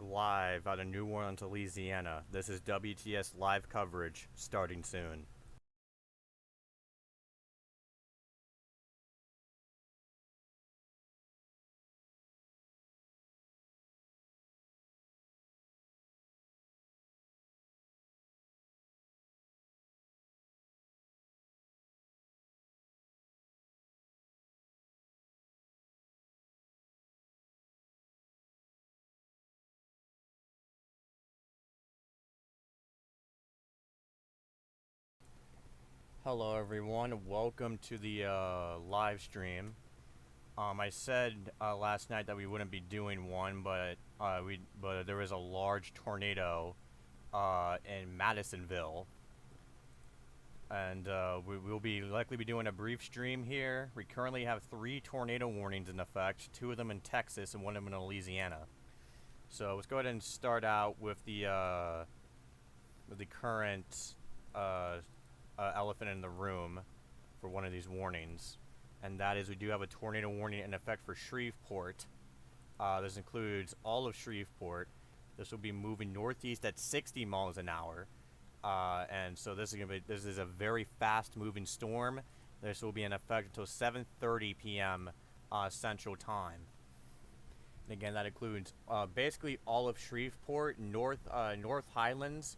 live out of New Orleans, Louisiana. This is WTS Live Coverage, starting soon. Hello everyone, welcome to the live stream. I said last night that we wouldn't be doing one, but there was a large tornado in Madisonville, and we'll be likely be doing a brief stream here. We currently have 3 tornado warnings in effect, 2 of them in Texas and 1 of them in Louisiana. So let's go ahead and start out with the current elephant in the room for one of these warnings, and that is we do have a tornado warning in effect for Shreveport. This includes all of Shreveport. This will be moving northeast at 60 miles an hour, and so this is a very fast moving storm. This will be in effect until 7:30 p.m. Central Time. And again, that includes basically all of Shreveport. North Highlands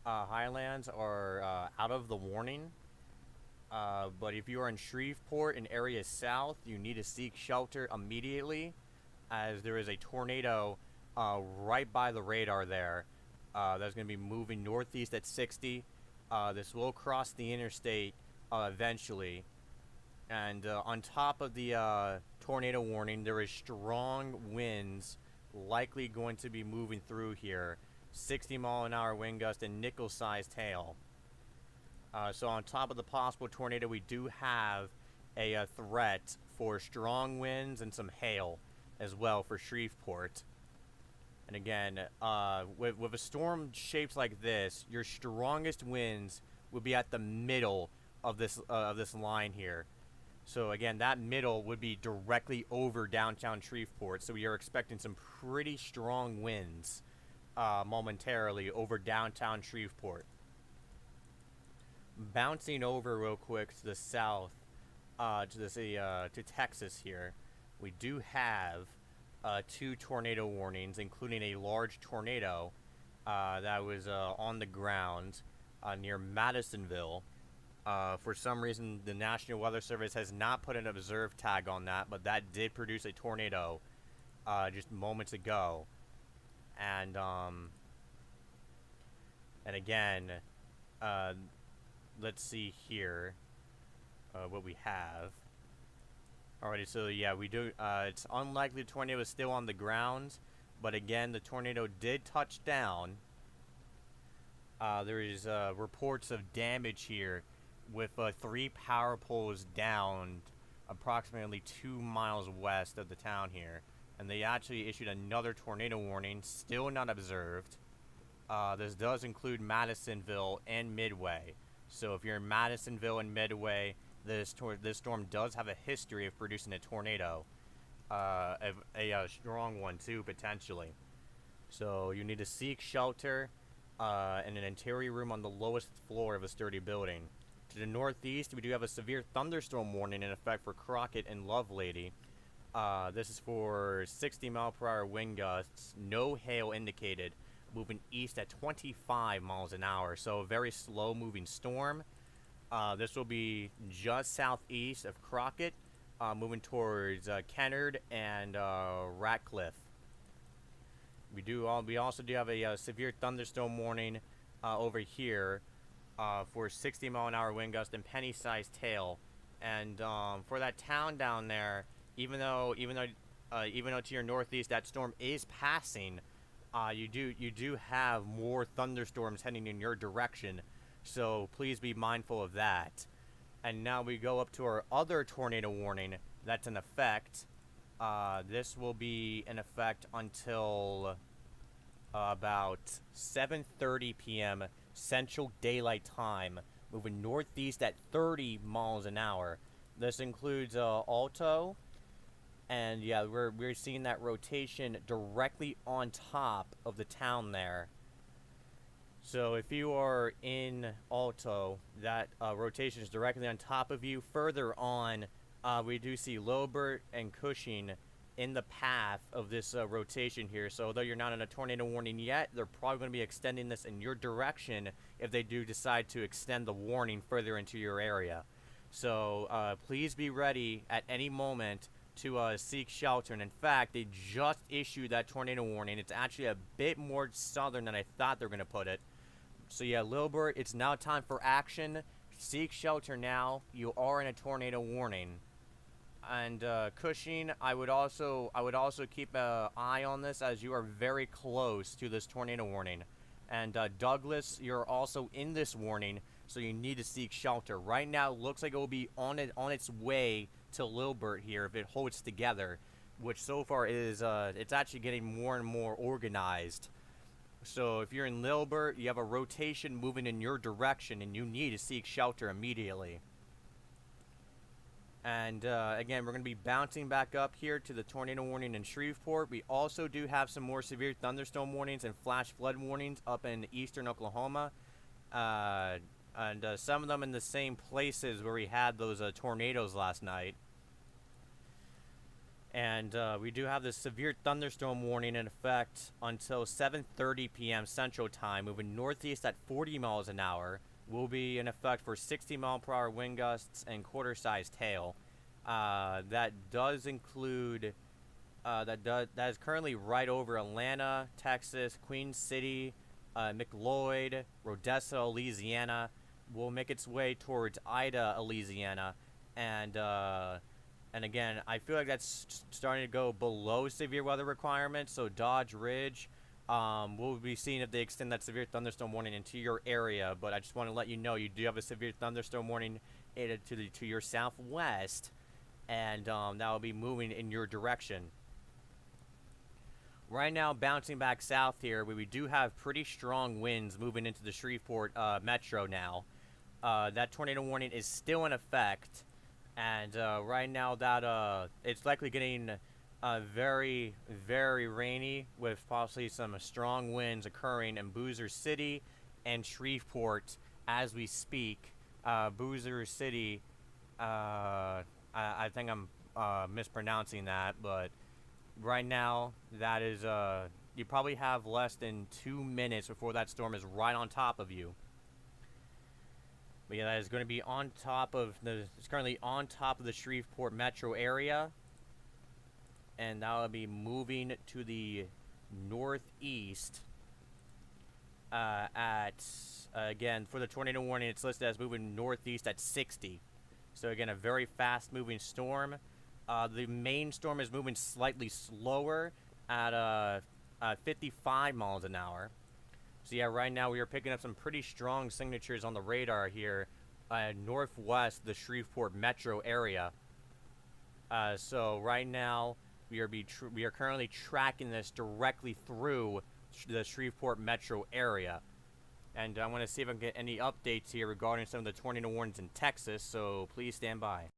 are out of the warning, but if you are in Shreveport and areas south, you need to seek shelter immediately, as there is a tornado right by the radar there that's going to be moving northeast at 60. This will cross the interstate eventually, and on top of the tornado warning, there is strong winds likely going to be moving through here. 60-mile-an-hour wind gust and nickel-sized hail. So on top of the possible tornado, we do have a threat for strong winds and some hail as well for Shreveport. And again, with a storm shaped like this, your strongest winds would be at the middle of this line here. So again, that middle would be directly over downtown Shreveport. So we are expecting some pretty strong winds momentarily over downtown Shreveport. Bouncing over real quick to the south, to Texas here, we do have 2 tornado warnings, including a large tornado that was on the ground near Madisonville. For some reason, the National Weather Service has not put an observed tag on that, but that did produce a tornado just moments ago. And again, let's see here what we have. Alrighty, so yeah, we do. It's unlikely the tornado is still on the ground, but again, the tornado did touch down. There is reports of damage here, with 3 power poles down, approximately 2 miles west of the town here. And they actually issued another tornado warning, still not observed. This does include Madisonville and Midway. So if you're in Madisonville and Midway, this storm does have a history of producing a tornado. A strong one too, potentially. So you need to seek shelter in an interior room on the lowest floor of a sturdy building. To the northeast, we do have a severe thunderstorm warning in effect for Crockett and Lovelady. This is for 60-mile-per-hour wind gusts, no hail indicated, moving east at 25 miles an hour. So a very slow-moving storm. This will be just southeast of Crockett, moving towards Kennard and Ratcliffe. We also do have a severe thunderstorm warning over here for 60-mile-an-hour wind gust and penny-sized hail. And for that town down there, even though to your northeast that storm is passing, you do have more thunderstorms heading in your direction, so please be mindful of that. And now we go up to our other tornado warning that's in effect. This will be in effect until about 7:30 p.m. Central Daylight Time, moving northeast at 30 miles an hour. This includes Alto, And yeah, we're seeing that rotation directly on top of the town there. So if you are in Alto, that rotation is directly on top of you. Further on, we do see Lobert and Cushing in the path of this rotation here. So although you're not in a tornado warning yet, they're probably going to be extending this in your direction if they do decide to extend the warning further into your area. So please be ready at any moment to seek shelter. And in fact, they just issued that tornado warning. It's actually a bit more southern than I thought they were going to put it. So yeah, Lilbert, it's now time for action. Seek shelter now. You are in a tornado warning. And Cushing, I would also keep an eye on this, as you are very close to this tornado warning. And Douglas, you're also in this warning, so you need to seek shelter. Right now, it looks like it will be on its way to Lilbert here if it holds together, which so far is it's actually getting more and more organized. So if you're in Lilbert, you have a rotation moving in your direction, and you need to seek shelter immediately. And again, we're going to be bouncing back up here to the tornado warning in Shreveport. We also do have some more severe thunderstorm warnings and flash flood warnings up in eastern Oklahoma. And some of them in the same places where we had those tornadoes last night. And we do have this severe thunderstorm warning in effect until 7:30 p.m. Central Time, moving northeast at 40 miles an hour. Will be in effect for 60-mile-per-hour wind gusts and quarter-sized hail. That does include that is currently right over Atlanta, Texas, Queen City, McLeod, Rodessa, Louisiana. Will make its way towards Ida, Louisiana, and again, I feel like that's starting to go below severe weather requirements. So Dodge Ridge, we'll be seeing if they extend that severe thunderstorm warning into your area. But I just want to let you know you do have a severe thunderstorm warning to your southwest, and that will be moving in your direction. Right now, bouncing back south here, we do have pretty strong winds moving into the Shreveport metro now. That tornado warning is still in effect. And right now that it's likely getting very, very rainy, with possibly some strong winds occurring in Boozer City and Shreveport as we speak. Boozer City, I think I'm mispronouncing that, but right now that is you probably have less than 2 minutes before that storm is right on top of you. But yeah, that is going to be on top of it's currently on top of the Shreveport metro area. And that will be moving to the northeast again, for the tornado warning, it's listed as moving northeast at 60. So again, a very fast moving storm. The main storm is moving slightly slower at 55 miles an hour. So yeah, right now we are picking up some pretty strong signatures on the radar here, northwest the Shreveport metro area. So right now we are currently tracking this directly through the Shreveport metro area, and I want to see if I can get any updates here regarding some of the tornado warnings in Texas. So please stand by.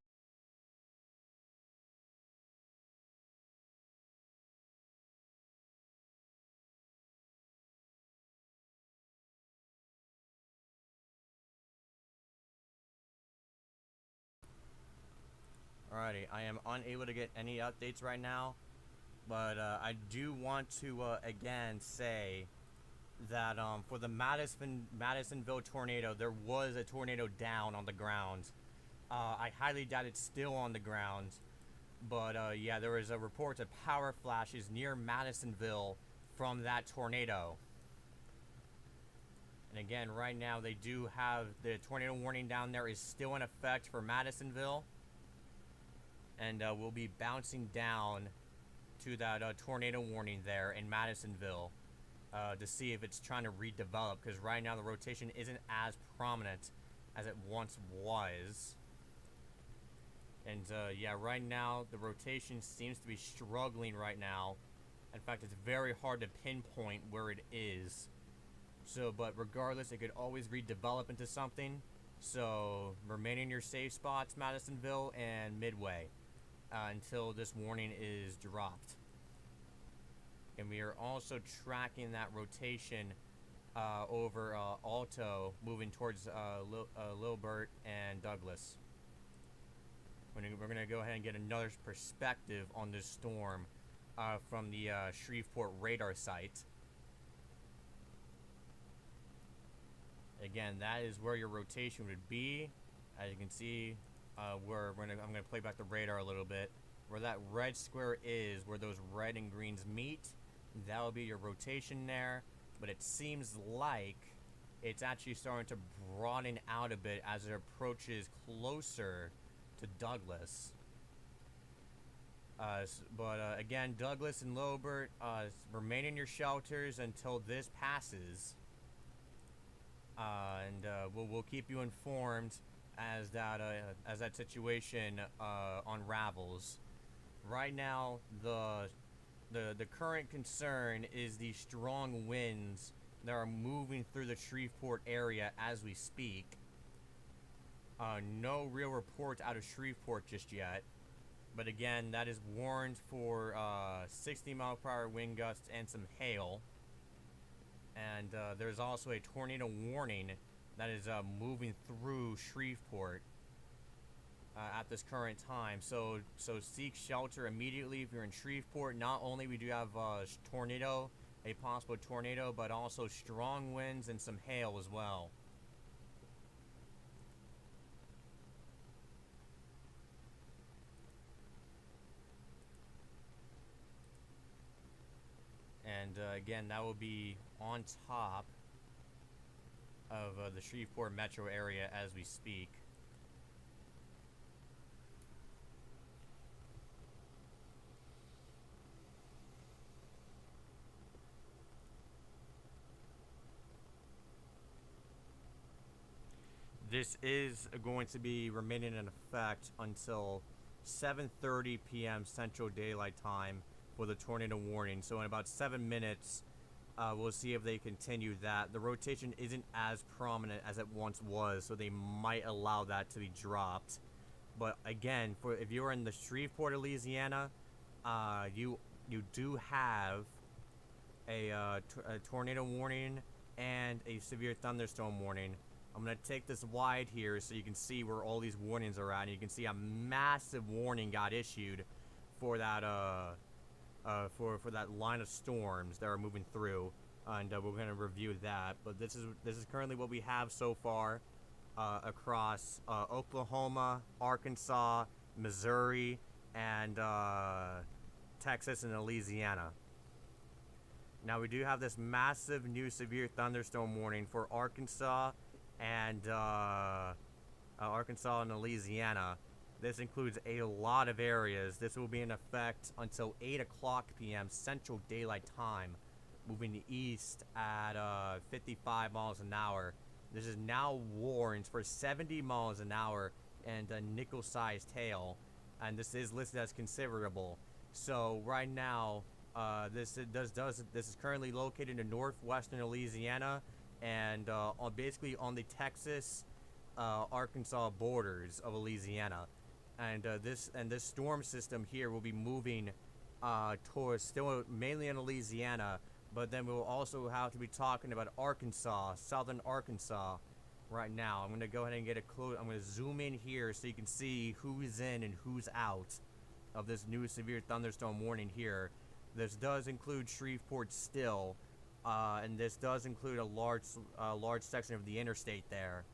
Alrighty, I am unable to get any updates right now, but I do want to again say that for the Madisonville tornado, there was a tornado down on the ground. I highly doubt it's still on the ground, but yeah, there was a report of power flashes near Madisonville from that tornado. And again, right now they do have the tornado warning down there is still in effect for Madisonville. And we'll be bouncing down to that tornado warning there in Madisonville to see if it's trying to redevelop, because right now the rotation isn't as prominent as it once was. And yeah, right now the rotation seems to be struggling right now. In fact, it's very hard to pinpoint where it is. So, but regardless, it could always redevelop into something. So remain in your safe spots, Madisonville and Midway. until this warning is dropped. And we are also tracking that rotation over Alto, moving towards Lilbert and Douglas. We're going to go ahead and get another perspective on this storm from the Shreveport radar site. Again, that is where your rotation would be. As you can see, I'm going to play back the radar a little bit. Where that red square is, where those red and greens meet, that will be your rotation there. But it seems like it's actually starting to broaden out a bit as it approaches closer to Douglas. Again, Douglas and Lilbert, remain in your shelters until this passes. We'll keep you informed as that situation unravels. Right now, the current concern is the strong winds that are moving through the Shreveport area as we speak. No real reports out of Shreveport just yet, but again, that is warned for 60-mile-per-hour wind gusts and some hail. And there's also a tornado warning that is moving through Shreveport at this current time. So seek shelter immediately if you're in Shreveport. Not only we do have a possible tornado, but also strong winds and some hail as well. And again, that will be on top of the Shreveport metro area as we speak. This is going to be remaining in effect until 7:30 p.m. Central Daylight Time for the tornado warning. So in about 7 minutes, we'll see if they continue that. The rotation isn't as prominent as it once was, so they might allow that to be dropped. But again, if you're in the Shreveport of Louisiana, you do have a tornado warning and a severe thunderstorm warning. I'm going to take this wide here so you can see where all these warnings are at. And you can see a massive warning got issued for that for that line of storms that are moving through, and we're going to review that. But this is currently what we have so far across Oklahoma, Arkansas, Missouri, and Texas and Louisiana. Now we do have this massive new severe thunderstorm warning for Arkansas and Louisiana. This includes a lot of areas. This will be in effect until 8 o'clock p.m. Central Daylight Time, moving east at 55 miles an hour. This is now warned for 70 miles an hour and a nickel-sized hail, and this is listed as considerable. So right now, this is currently located in northwestern Louisiana and basically on the Texas Arkansas borders of Louisiana. And this storm system here will be moving towards still mainly in Louisiana, but then we'll also have to be talking about Arkansas, southern Arkansas right now. I'm going to go ahead and get a close. I'm going to zoom in here so you can see who's in and who's out of this new severe thunderstorm warning here. This does include Shreveport still, and this does include a large section of the interstate there.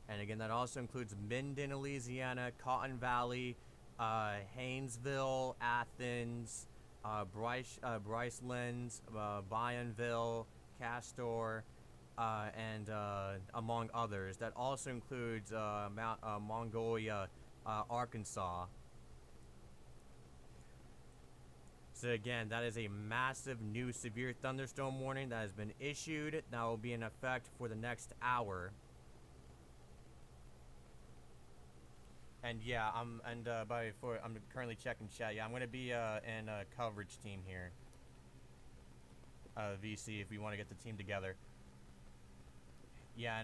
And again, that also includes Minden, Louisiana, Cotton Valley, Haynesville, Athens, Bryceland, Bayonville, Castor, and among others. That also includes Mongolia, Arkansas. So again, that is a massive new severe thunderstorm warning that has been issued. That will be in effect for the next hour. And yeah, I'm currently checking chat. Yeah, I'm gonna be in a coverage team here. VC, if we want to get the team together. Yeah,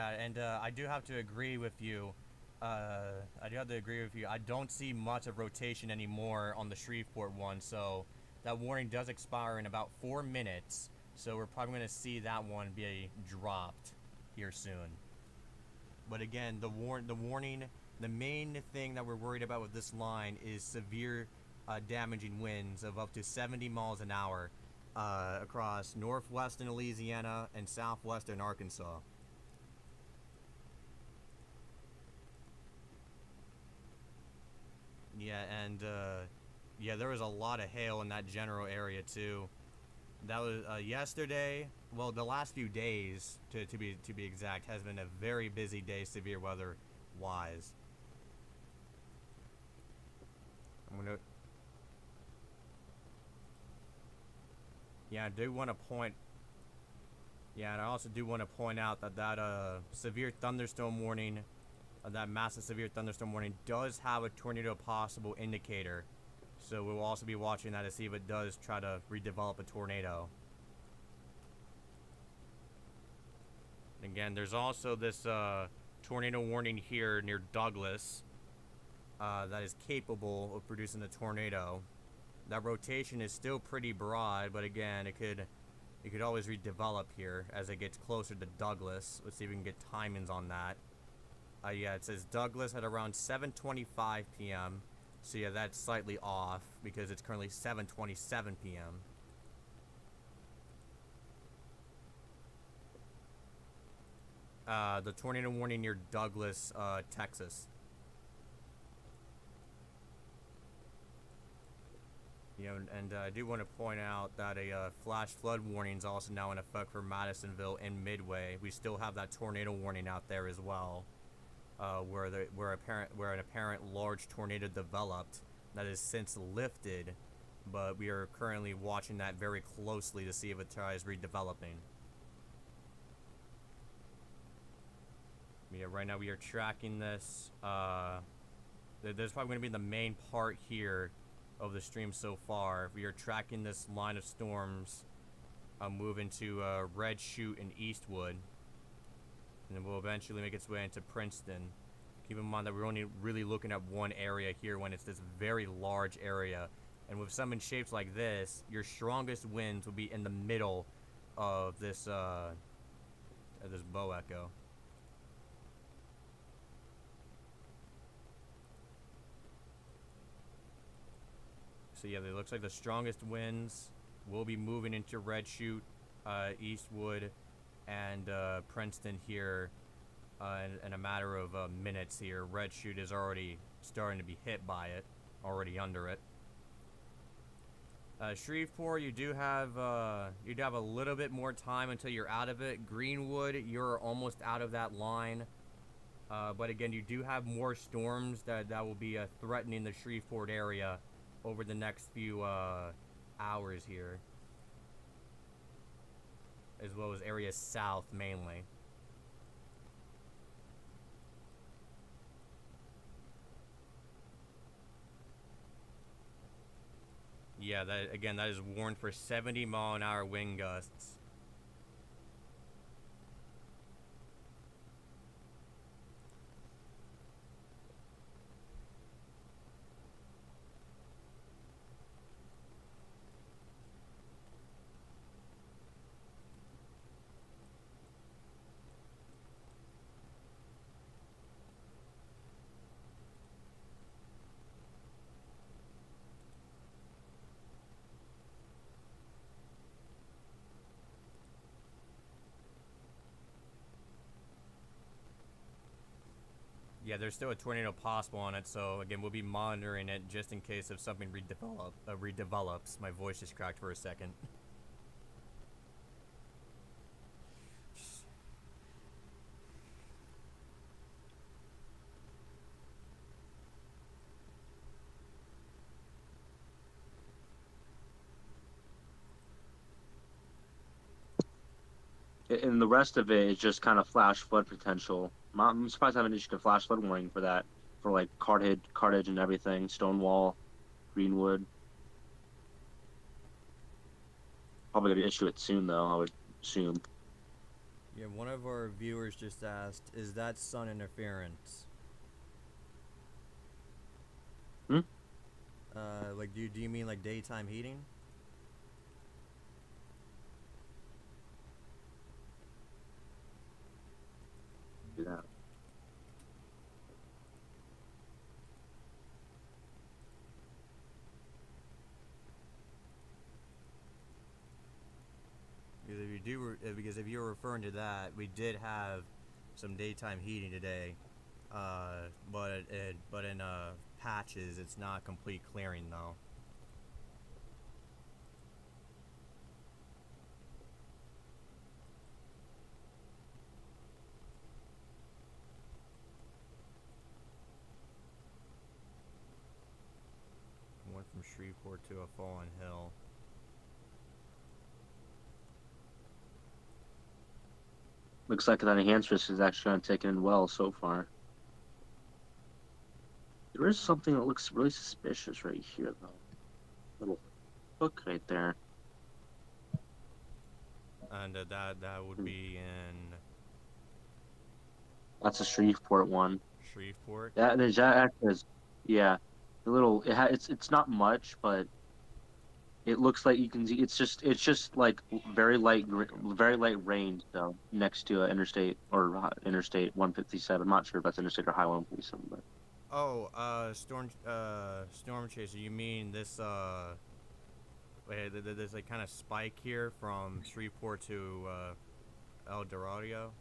and I do have to agree with you I do have to agree with you. I don't see much of rotation anymore on the Shreveport one, so that warning does expire in about 4 minutes. So we're probably going to see that one be dropped here soon. But again, the warning, the main thing that we're worried about with this line is severe damaging winds of up to 70 miles an hour across northwestern Louisiana and southwestern Arkansas. Yeah, and yeah, there was a lot of hail in that general area too. That was yesterday. Well, the last few days, to be exact, has been a very busy day, severe weather wise. I'm gonna. Yeah, I do want to point. Yeah, and I also do want to point out that severe thunderstorm warning, that massive severe thunderstorm warning, does have a tornado possible indicator. So we'll also be watching that to see if it does try to redevelop a tornado. Again, there's also this tornado warning here near Douglas that is capable of producing a tornado. That rotation is still pretty broad, but again, it could always redevelop here as it gets closer to Douglas. Let's see if we can get timings on that. Yeah, it says Douglas at around 7:25 p.m. So yeah, that's slightly off because it's currently 7:27 p.m. The tornado warning near Douglas, Texas. You know, and I do want to point out that a flash flood warning is also now in effect for Madisonville and Midway. We still have that tornado warning out there as well, where an apparent large tornado developed that has since lifted, but we are currently watching that very closely to see if it tries redeveloping. Yeah, right now we are tracking this. There's probably going to be the main part here of the stream so far. We are tracking this line of storms move into Red Chute and Eastwood, and then we'll eventually make its way into Princeton. Keep in mind that we're only really looking at one area here when it's this very large area, and with some in shapes like this, your strongest winds will be in the middle of this bow echo. So yeah, it looks like the strongest winds will be moving into Red Chute, Eastwood, and Princeton here in a matter of minutes here. Red Chute is already starting to be hit by it, already under it. Shreveport, you do have a little bit more time until you're out of it. Greenwood, you're almost out of that line. But again, you do have more storms that will be threatening the Shreveport area over the next few hours here, as well as areas south mainly. Yeah, that is warned for 70-mile-an-hour wind gusts. Yeah, there's still a tornado possible on it, so again, we'll be monitoring it just in case if something redevelops. My voice just cracked for a second. And the rest of it is just kind of flash flood potential. I'm surprised I haven't issued a flash flood warning for that, for like Carthage and everything, Stonewall, Greenwood. Probably gonna issue it soon though, I would assume. Yeah, one of our viewers just asked, is that sun interference? Like, do you mean like daytime heating? Do that. Because if you're referring to that, we did have some daytime heating today, but in patches, it's not complete clearing though. Went from Shreveport to a fallen hill. Looks like that enhanced is actually going to take it in well so far. There is something that looks really suspicious right here, though. Little hook right there. And that would be in That's a Shreveport one. Shreveport. That is, yeah. The little it's not much, but it looks like you can see it's just like very light rain though next to interstate or interstate 157. I'm not sure if that's interstate or highway 157, but Oh, storm chaser. You mean this? Wait, there's like kind of spike here from Shreveport to El Dorado.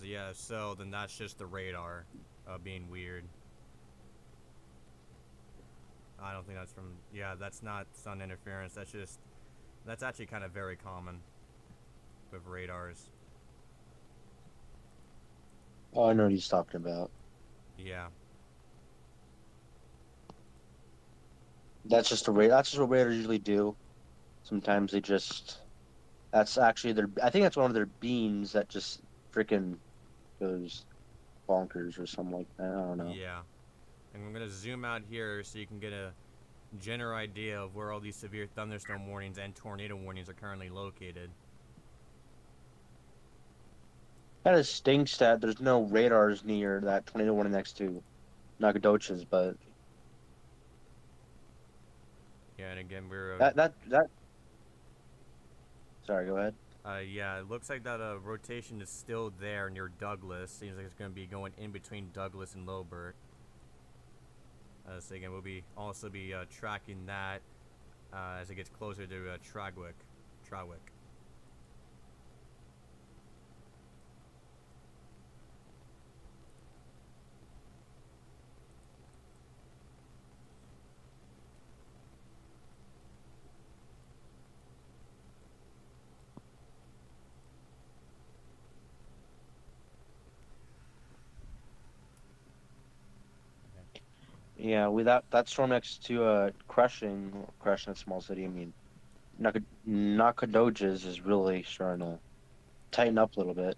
Yeah. So then that's just the radar, being weird. I don't think that's from. Yeah, that's not sun interference. That's actually kind of very common with radars. oh, I know what he's talking about. Yeah. That's just what radars usually do. Sometimes they just that's actually their I think that's one of their beams that just freaking goes bonkers or something like that. I don't know. Yeah. And I'm gonna zoom out here so you can get a general idea of where all these severe thunderstorm warnings and tornado warnings are currently located. Kind of stinks that there's no radars near that tornado warning next to Nacogdoches, but Yeah, and again we're that. Sorry, go ahead. yeah, it looks like that rotation is still there near Douglas. Seems like it's going to be going in between Douglas and Lobert. So again, we'll be also be tracking that as it gets closer to Trawick. Yeah, without that storm next to crushing a small city. I mean, Nacogdoches is really starting to tighten up a little bit.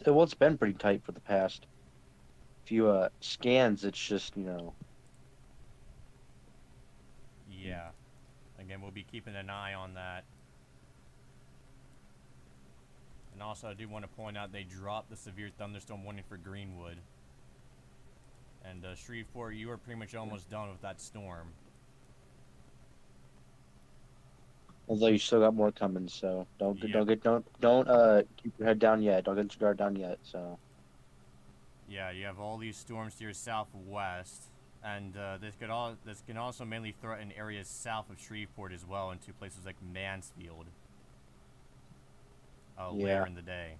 Well, it's been pretty tight for the past few scans. It's just Yeah. Again, we'll be keeping an eye on that. And also, I do want to point out they dropped the severe thunderstorm warning for Greenwood. And Shreveport, you are pretty much almost done with that storm. although you still got more coming, so don't keep your head down yet. Don't get your guard down yet. So Yeah, you have all these storms to your southwest, and this can also mainly threaten areas south of Shreveport as well, into places like Mansfield. Later in the day.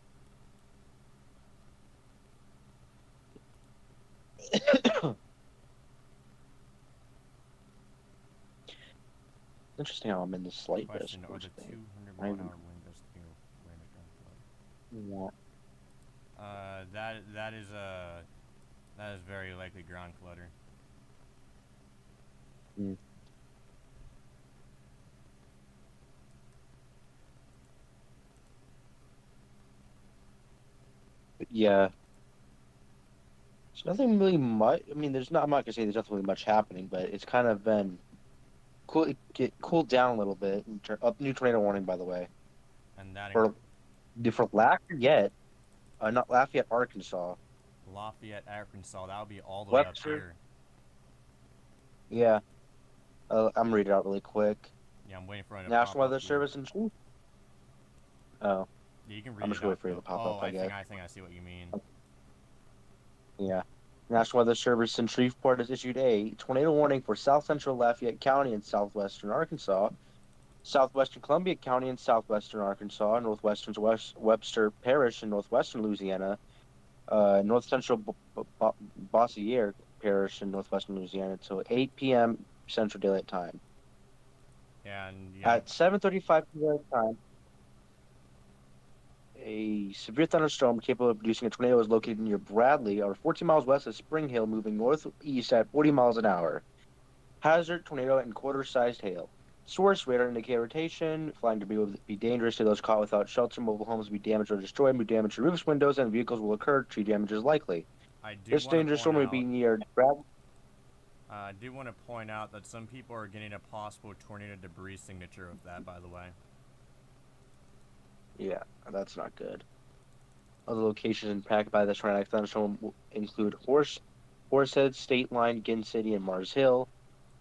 interesting how I'm in the slight risk. Question: are the 200-mile-an-hour wind gusts to random ground flood? That is very likely ground clutter. Mm. Yeah. There's nothing really much. I mean, there's not. I'm not gonna say there's nothing really much happening, but it's kind of been cooled down a little bit. Up new tornado warning, by the way. And that For lack yet, Not Lafayette, Arkansas. Lafayette, Arkansas. That would be all the way up Webster. here. Yeah. I'm reading it out really quick. Yeah, I'm waiting for it to pop National up Weather here. Service and Oh, Yeah, you can I'm read just it waiting out for it though. to pop Oh, up, I I guess. think I see what you mean. Yeah. National Weather Service in Shreveport has issued a tornado warning for south central Lafayette County and southwestern Arkansas, southwestern Columbia County and southwestern Arkansas, northwestern Webster Parish in northwestern Louisiana, north central Bossier Parish in northwestern Louisiana until 8 p.m. Central Daylight Time. And yeah, At 7:35 p.m. time, a severe thunderstorm capable of producing a tornado is located near Bradley, or 14 miles west of Spring Hill, moving northeast at 40 miles an hour. Hazard, tornado, and quarter-sized hail. Source, radar indicate rotation. Flying debris will be dangerous to those caught without shelter. Mobile homes will be damaged or destroyed. Will damage to roofs, windows, and vehicles will occur. Tree damage is likely. I do This want to dangerous point storm will be out. near Bradley. I do want to point out that some people are getting a possible tornado debris signature of that. By the way. Yeah, that's not good. Other locations impacted by this tornadic thunderstorm will include Horsehead, State Line, Gin City, and Mars Hill.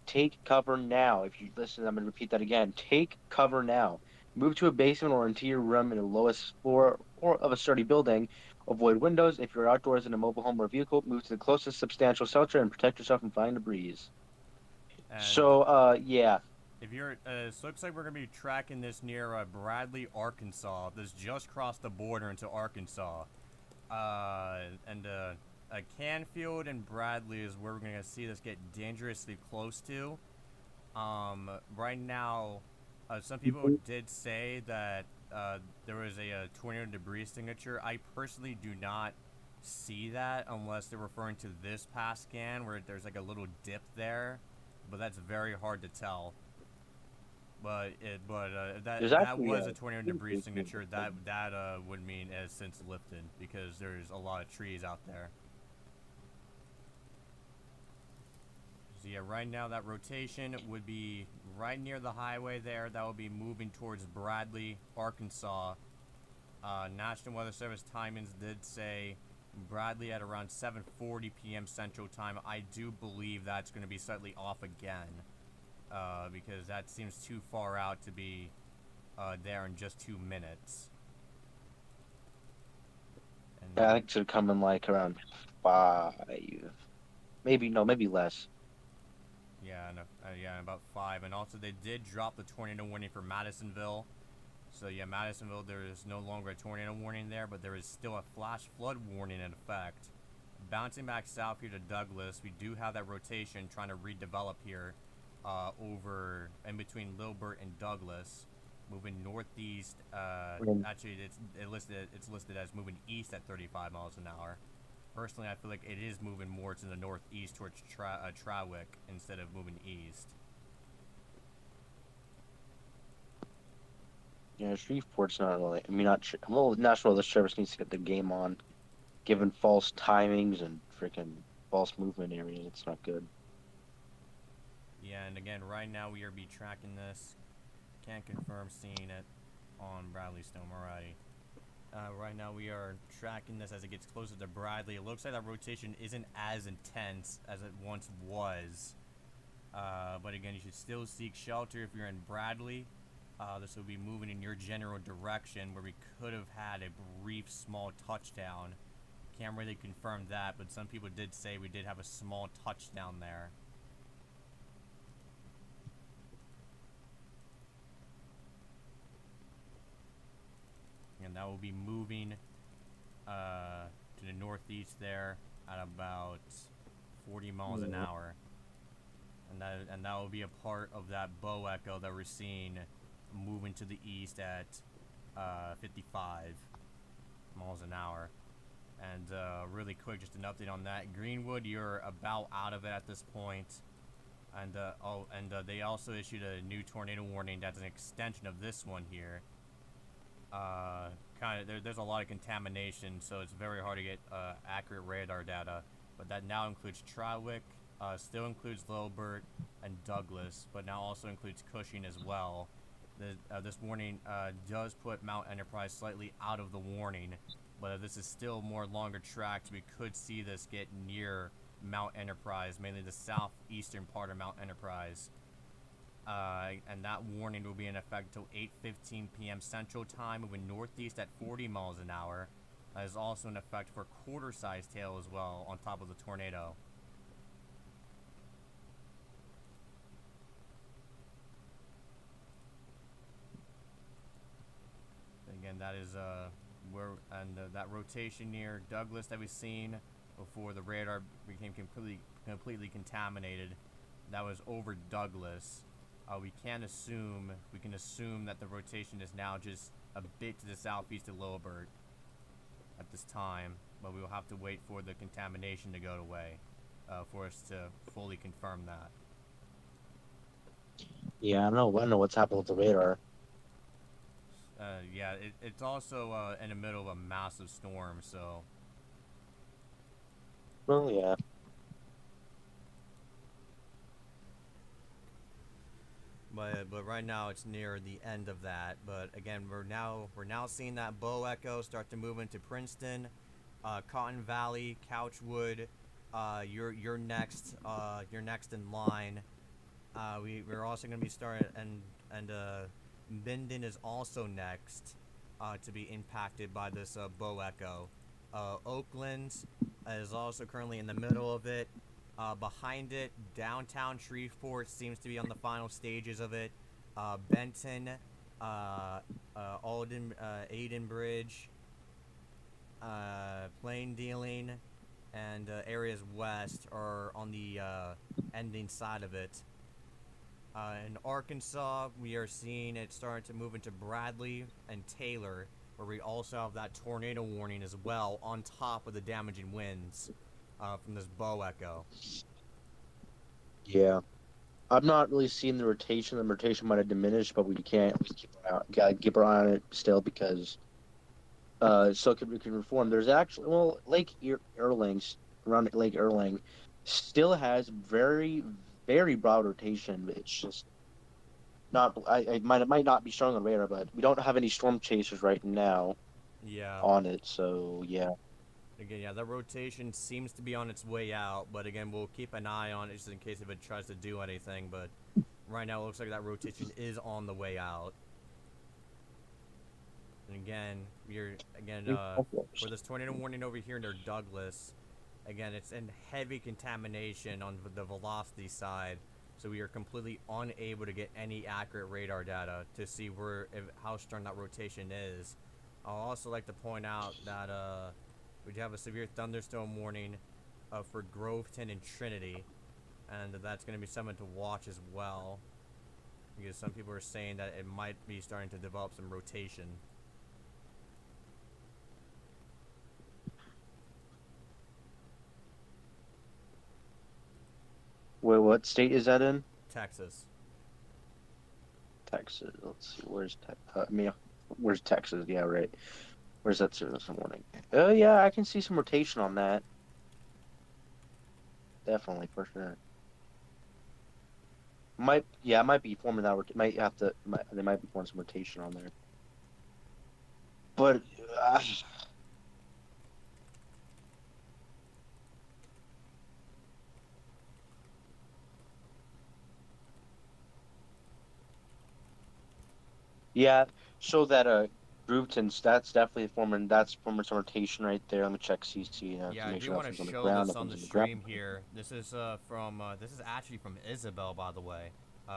Take cover now. If you listen, I'm going to repeat that again. Take cover now. Move to a basement or interior room in the lowest floor or of a sturdy building. Avoid windows. If you're outdoors in a mobile home or vehicle, move to the closest substantial shelter and protect yourself from flying debris. And So, yeah. if you're, so it looks like we're gonna be tracking this near Bradley, Arkansas. This just crossed the border into Arkansas. And Canfield and Bradley is where we're gonna see this get dangerously close to. Right now, some people did say that there was a tornado debris signature. I personally do not see that unless they're referring to this past scan where there's like a little dip there, but that's very hard to tell. But There's that actually was a tornado debris signature. That would mean it has since lifted because there's a lot of trees out there. So yeah, right now that rotation would be right near the highway there. That would be moving towards Bradley, Arkansas. National Weather Service timings did say Bradley at around 7:40 p.m. Central Time. I do believe that's going to be slightly off again because that seems too far out to be there in just 2 minutes. And I think it should come in like around 5. Maybe less. yeah, yeah, about 5. And also, they did drop the tornado warning for Madisonville. So yeah, Madisonville, there is no longer a tornado warning there, but there is still a flash flood warning in effect. Bouncing back south here to Douglas, we do have that rotation trying to redevelop here over in between Lilbert and Douglas, moving northeast. Actually, it's listed as moving east at 35 miles an hour. Personally, I feel like it is moving more to the northeast towards Trawick instead of moving east. Yeah, Shreveport's not really. I mean, not. Well, National Weather Service needs to get the game on, given false timings and freaking false movement areas. It's not good. Yeah, and again, right now we are tracking this. Can't confirm seeing it on Bradley Stone already. Right now we are tracking this as it gets closer to Bradley. It looks like that rotation isn't as intense as it once was. But again, you should still seek shelter if you're in Bradley. This will be moving in your general direction where we could have had a brief small touchdown. Can't really confirm that, but some people did say we did have a small touchdown there. And that will be moving to the northeast there at about 40 miles an hour. And that will be a part of that bow echo that we're seeing moving to the east at 55 miles an hour. And really quick, just an update on that. Greenwood, you're about out of it at this point. And they also issued a new tornado warning that's an extension of this one here. There's a lot of contamination, so it's very hard to get accurate radar data. But that now includes Trawick, still includes Lilbert and Douglas, but now also includes Cushing as well. this warning does put Mount Enterprise slightly out of the warning, but this is still more longer tracked. We could see this get near Mount Enterprise, mainly the southeastern part of Mount Enterprise. And that warning will be in effect until 8:15 p.m. Central Time, moving northeast at 40 miles an hour. That is also in effect for quarter-sized tail as well, on top of the tornado. Again, that is that rotation near Douglas that we've seen before the radar became completely contaminated. That was over Douglas. We can assume that the rotation is now just a bit to the southeast of Lillibert at this time, but we will have to wait for the contamination to go away for us to fully confirm that. Yeah, I know what's happened with the radar. Yeah, it's also in the middle of a massive storm, so. Well, yeah. But right now it's near the end of that. But again, we're now seeing that bow echo start to move into Princeton, Cotton Valley, Couchwood. You're next. You're next in line. We're also going to be starting and Minden is also next to be impacted by this bow echo. Oakland is also currently in the middle of it. Behind it, downtown Shreveport seems to be on the final stages of it. Benton, Aiden Bridge, Plain Dealing, and areas west are on the ending side of it. In Arkansas, we are seeing it starting to move into Bradley and Taylor, where we also have that tornado warning as well, on top of the damaging winds from this bow echo. Yeah. I'm not really seeing the rotation. The rotation might have diminished, but we can't. We gotta keep our eye on it still because so we can reform. There's actually Lake Erling, around Lake Erling, still has very very broad rotation. It's just not. It might not be showing on radar, but we don't have any storm chasers right now. Yeah. On it, so yeah. Again, yeah, the rotation seems to be on its way out, but again, we'll keep an eye on it just in case if it tries to do anything. But right now, it looks like that rotation is on the way out. And again, for this tornado warning over here near Douglas, again, it's in heavy contamination on the velocity side, so we are completely unable to get any accurate radar data to see how strong that rotation is. I'll also like to point out that we do have a severe thunderstorm warning for Groveton and Trinity, and that's going to be something to watch as well, because some people are saying that it might be starting to develop some rotation. Wait, what state is that in? Texas. Texas. Let's see. Where's Texas? Yeah, right. Where's that service morning? Oh yeah, I can see some rotation on that. Definitely, for sure. Might be forming that. They might be forming some rotation on there. But yeah, so that Groupton's that's forming some rotation right there. Let me check CC. Yeah, To I make do sure want to nothing's on the show ground. this on the Nothing's on the ground. stream here. This is actually from Isabel, by the way,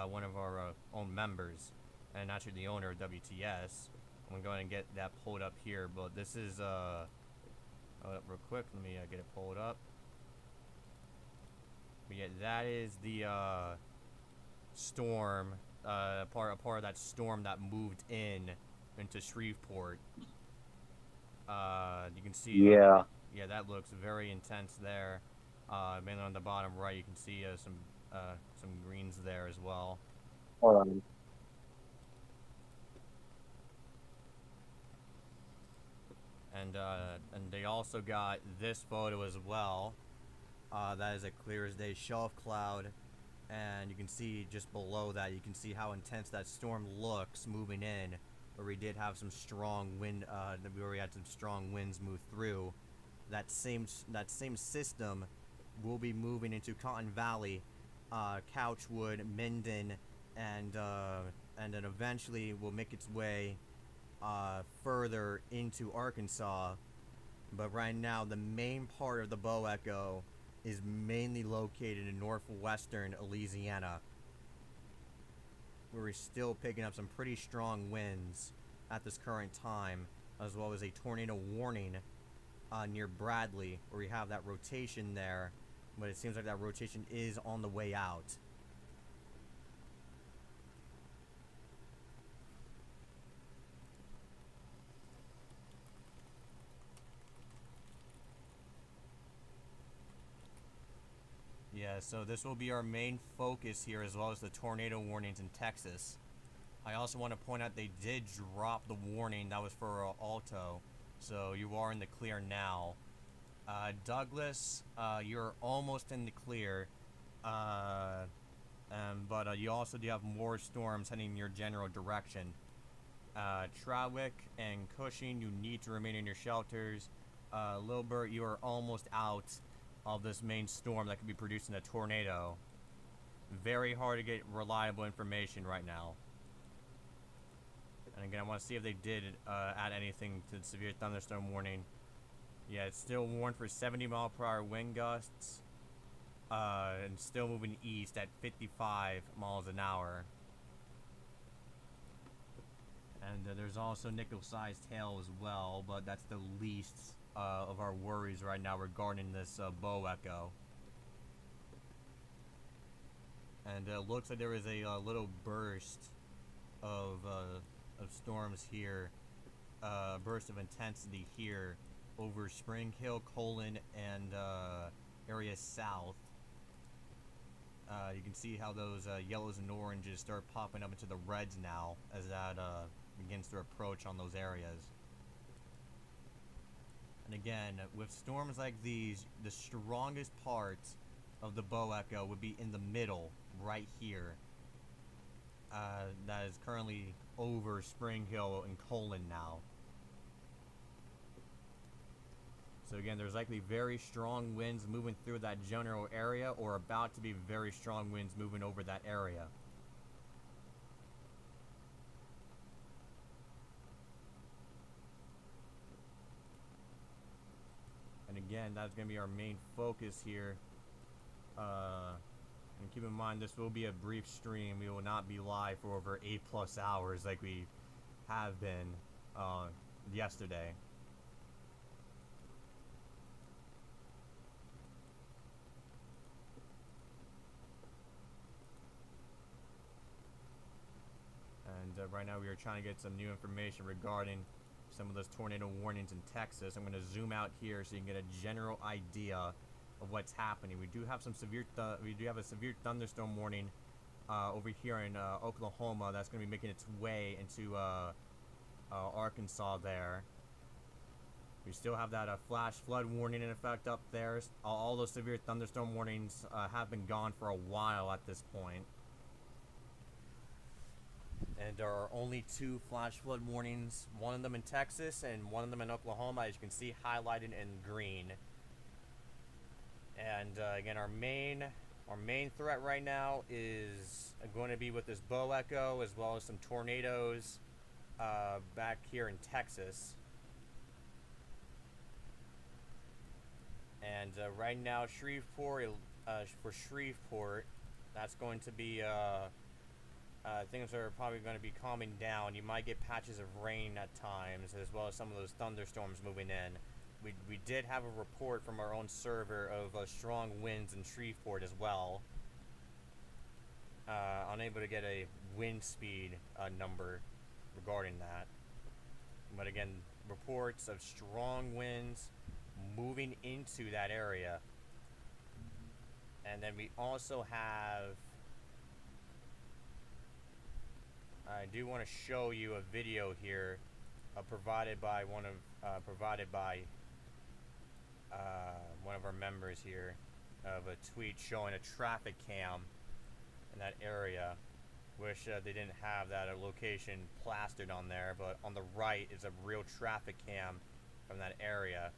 one of our own members, and actually the owner of WTS. I'm gonna go ahead and get that pulled up here, but this is real quick. Let me get it pulled up. But yeah, that is the storm, part of that storm that moved into Shreveport. You can see. Yeah. Yeah, that looks very intense there. Mainly on the bottom right, you can see some greens there as well. Hold on. And they also got this photo as well. That is a clear as day shelf cloud And you can see just below that, you can see how intense that storm looks moving in, where we did have some strong wind, we already had some strong winds move through. That same system will be moving into Cotton Valley, Couchwood, Minden, and then eventually will make its way further into Arkansas. But right now, the main part of the bow echo is mainly located in northwestern Louisiana, where we're still picking up some pretty strong winds at this current time, as well as a tornado warning near Bradley, where we have that rotation there, but it seems like that rotation is on the way out. Yeah, so this will be our main focus here, as well as the tornado warnings in Texas. I also want to point out they did drop the warning that was for Alto, so you are in the clear now. Douglas, you're almost in the clear, but you also do have more storms heading in your general direction. Trawick and Cushing, you need to remain in your shelters. Lilbert, you are almost out of this main storm that could be producing a tornado. Very hard to get reliable information right now. And again, I want to see if they did add anything to the severe thunderstorm warning. Yeah, it's still warned for 70-mile-per-hour wind gusts, and still moving east at 55 miles an hour. And there's also nickel-sized hail as well, but that's the least of our worries right now regarding this bow echo. And it looks like there is a little burst of storms here, burst of intensity here over Spring Hill, Colon, and area south. You can see how those yellows and oranges start popping up into the reds now as that begins to approach on those areas. And again, with storms like these, the strongest part of the bow echo would be in the middle, right here. That is currently over Spring Hill and Colon now. So again, there's likely very strong winds moving through that general area, or about to be very strong winds moving over that area. And again, that's going to be our main focus here. And keep in mind, this will be a brief stream. We will not be live for over 8+ hours like we have been yesterday. And right now we are trying to get some new information regarding some of those tornado warnings in Texas. I'm going to zoom out here so you can get a general idea of what's happening. We do have some a severe thunderstorm warning over here in Oklahoma that's going to be making its way into Arkansas there. We still have that flash flood warning in effect up there. All those severe thunderstorm warnings have been gone for a while at this point. And there are only 2 flash flood warnings, one of them in Texas and one of them in Oklahoma, as you can see highlighted in green. And again, our main threat right now is going to be with this bow echo, as well as some tornadoes back here in Texas. And right now, Shreveport, for Shreveport, that's going to be things are probably going to be calming down. You might get patches of rain at times, as well as some of those thunderstorms moving in. We did have a report from our own server of strong winds in Shreveport as well. Unable to get a wind speed number regarding that. But again, reports of strong winds moving into that area. And then we also have, I do want to show you a video here provided by one of our members here, of a tweet showing a traffic cam in that area. Wish they didn't have that location plastered on there, but on the right is a real traffic cam from that area.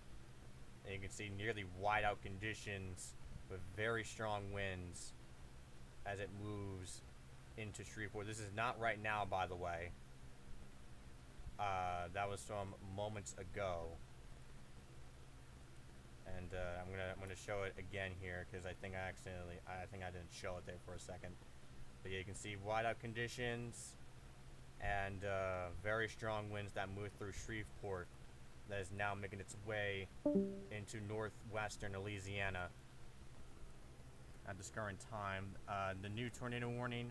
And you can see nearly whiteout conditions with very strong winds as it moves into Shreveport. This is not right now, by the way. That was from moments ago. And I'm gonna show it again here because I think I didn't show it there for a second. But yeah, you can see whiteout conditions and very strong winds that move through Shreveport. That is now making its way into northwestern Louisiana at this current time. The new tornado warning.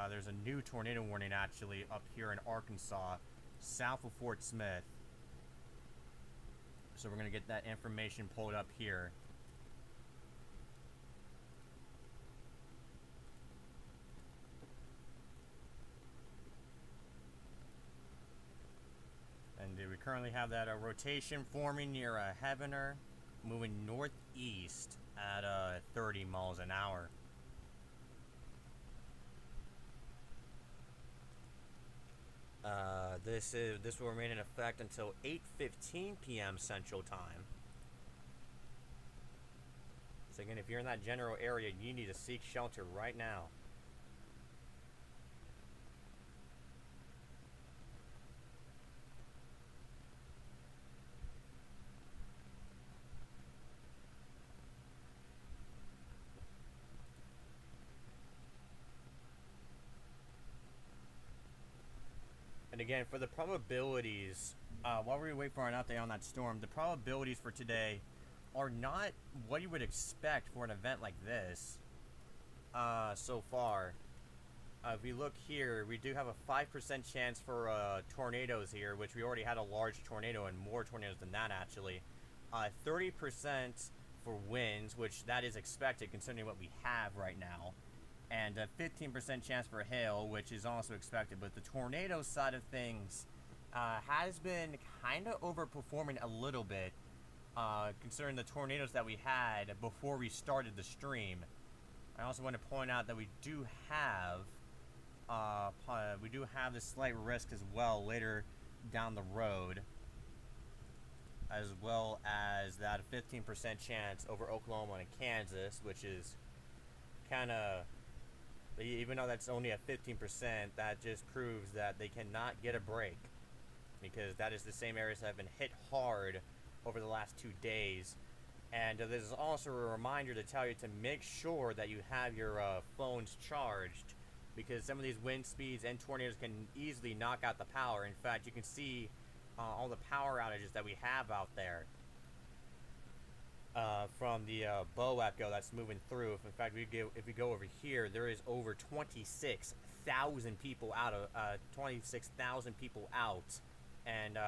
There's a new tornado warning actually up here in Arkansas, south of Fort Smith. So we're going to get that information pulled up here. And we currently have that rotation forming near Heavener, moving northeast at 30 miles an hour. This will remain in effect until 8:15 p.m. Central Time. So again, if you're in that general area, you need to seek shelter right now. And again, for the probabilities, while we wait for an update on that storm, the probabilities for today are not what you would expect for an event like this so far. If you look here, we do have a 5% chance for tornadoes here, which we already had a large tornado and more tornadoes than that actually. 30% for winds, which that is expected considering what we have right now. And a 15% chance for hail, which is also expected. But the tornado side of things has been kind of overperforming a little bit, considering the tornadoes that we had before we started the stream. I also want to point out that we do have this slight risk as well later down the road, as well as that 15% chance over Oklahoma and Kansas, which is kind of. Even though that's only at 15%, that just proves that they cannot get a break, because that is the same areas that have been hit hard over the last 2 days. And this is also a reminder to tell you to make sure that you have your phones charged, because some of these wind speeds and tornadoes can easily knock out the power. In fact, you can see all the power outages that we have out there. From the bow echo that's moving through. In fact, if we go over here, there is over 26,000 people out and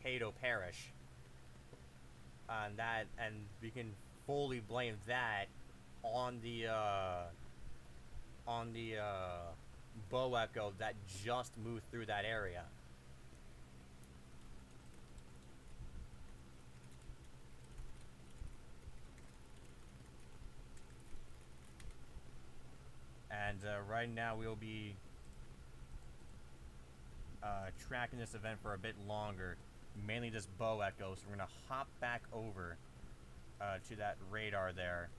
Cato Parish, and we can fully blame that on the bow echo that just moved through that area. And right now we'll be tracking this event for a bit longer, mainly this bow echo. So we're gonna hop back over to that radar there.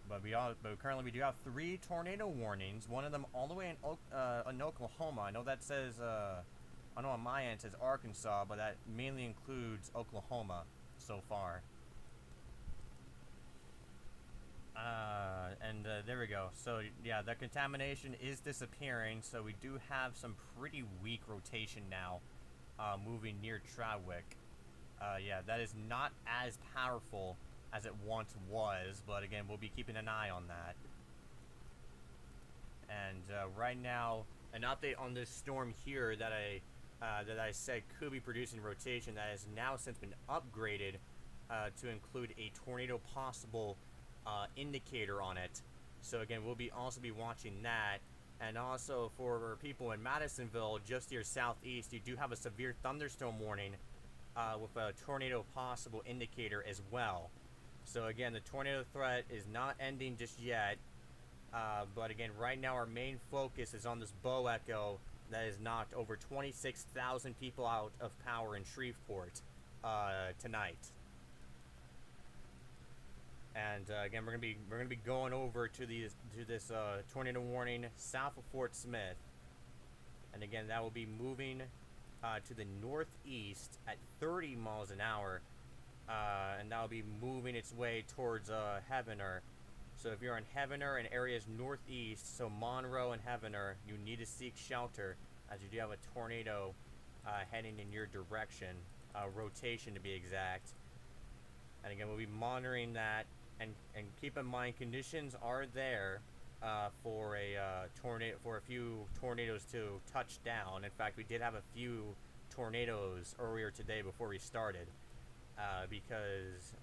But currently we do have 3 tornado warnings. One of them all the way in Oklahoma. I know that says I know on my end it says Arkansas, but that mainly includes Oklahoma so far. There we go. So yeah, the contamination is disappearing. So we do have some pretty weak rotation now, moving near Trawick. Yeah, that is not as powerful as it once was, but again, we'll be keeping an eye on that. And right now, an update on this storm here that I said could be producing rotation, that has now since been upgraded to include a tornado possible indicator on it. So again, we'll also be watching that. And also for people in Madisonville, just to your southeast, you do have a severe thunderstorm warning with a tornado possible indicator as well. So again, the tornado threat is not ending just yet. But again, right now our main focus is on this bow echo that has knocked over 26,000 people out of power in Shreveport tonight. And again, we're gonna be going over to this tornado warning south of Fort Smith, and again that will be moving to the northeast at 30 miles an hour, and that will be moving its way towards Heavener. So if you're in Heavener and areas northeast, so Monroe and Heavener, you need to seek shelter as you do have a tornado heading in your direction, rotation to be exact. And again, we'll be monitoring that, and keep in mind conditions are there for a tornado, for a few tornadoes to touch down. In fact, we did have a few tornadoes earlier today before we started because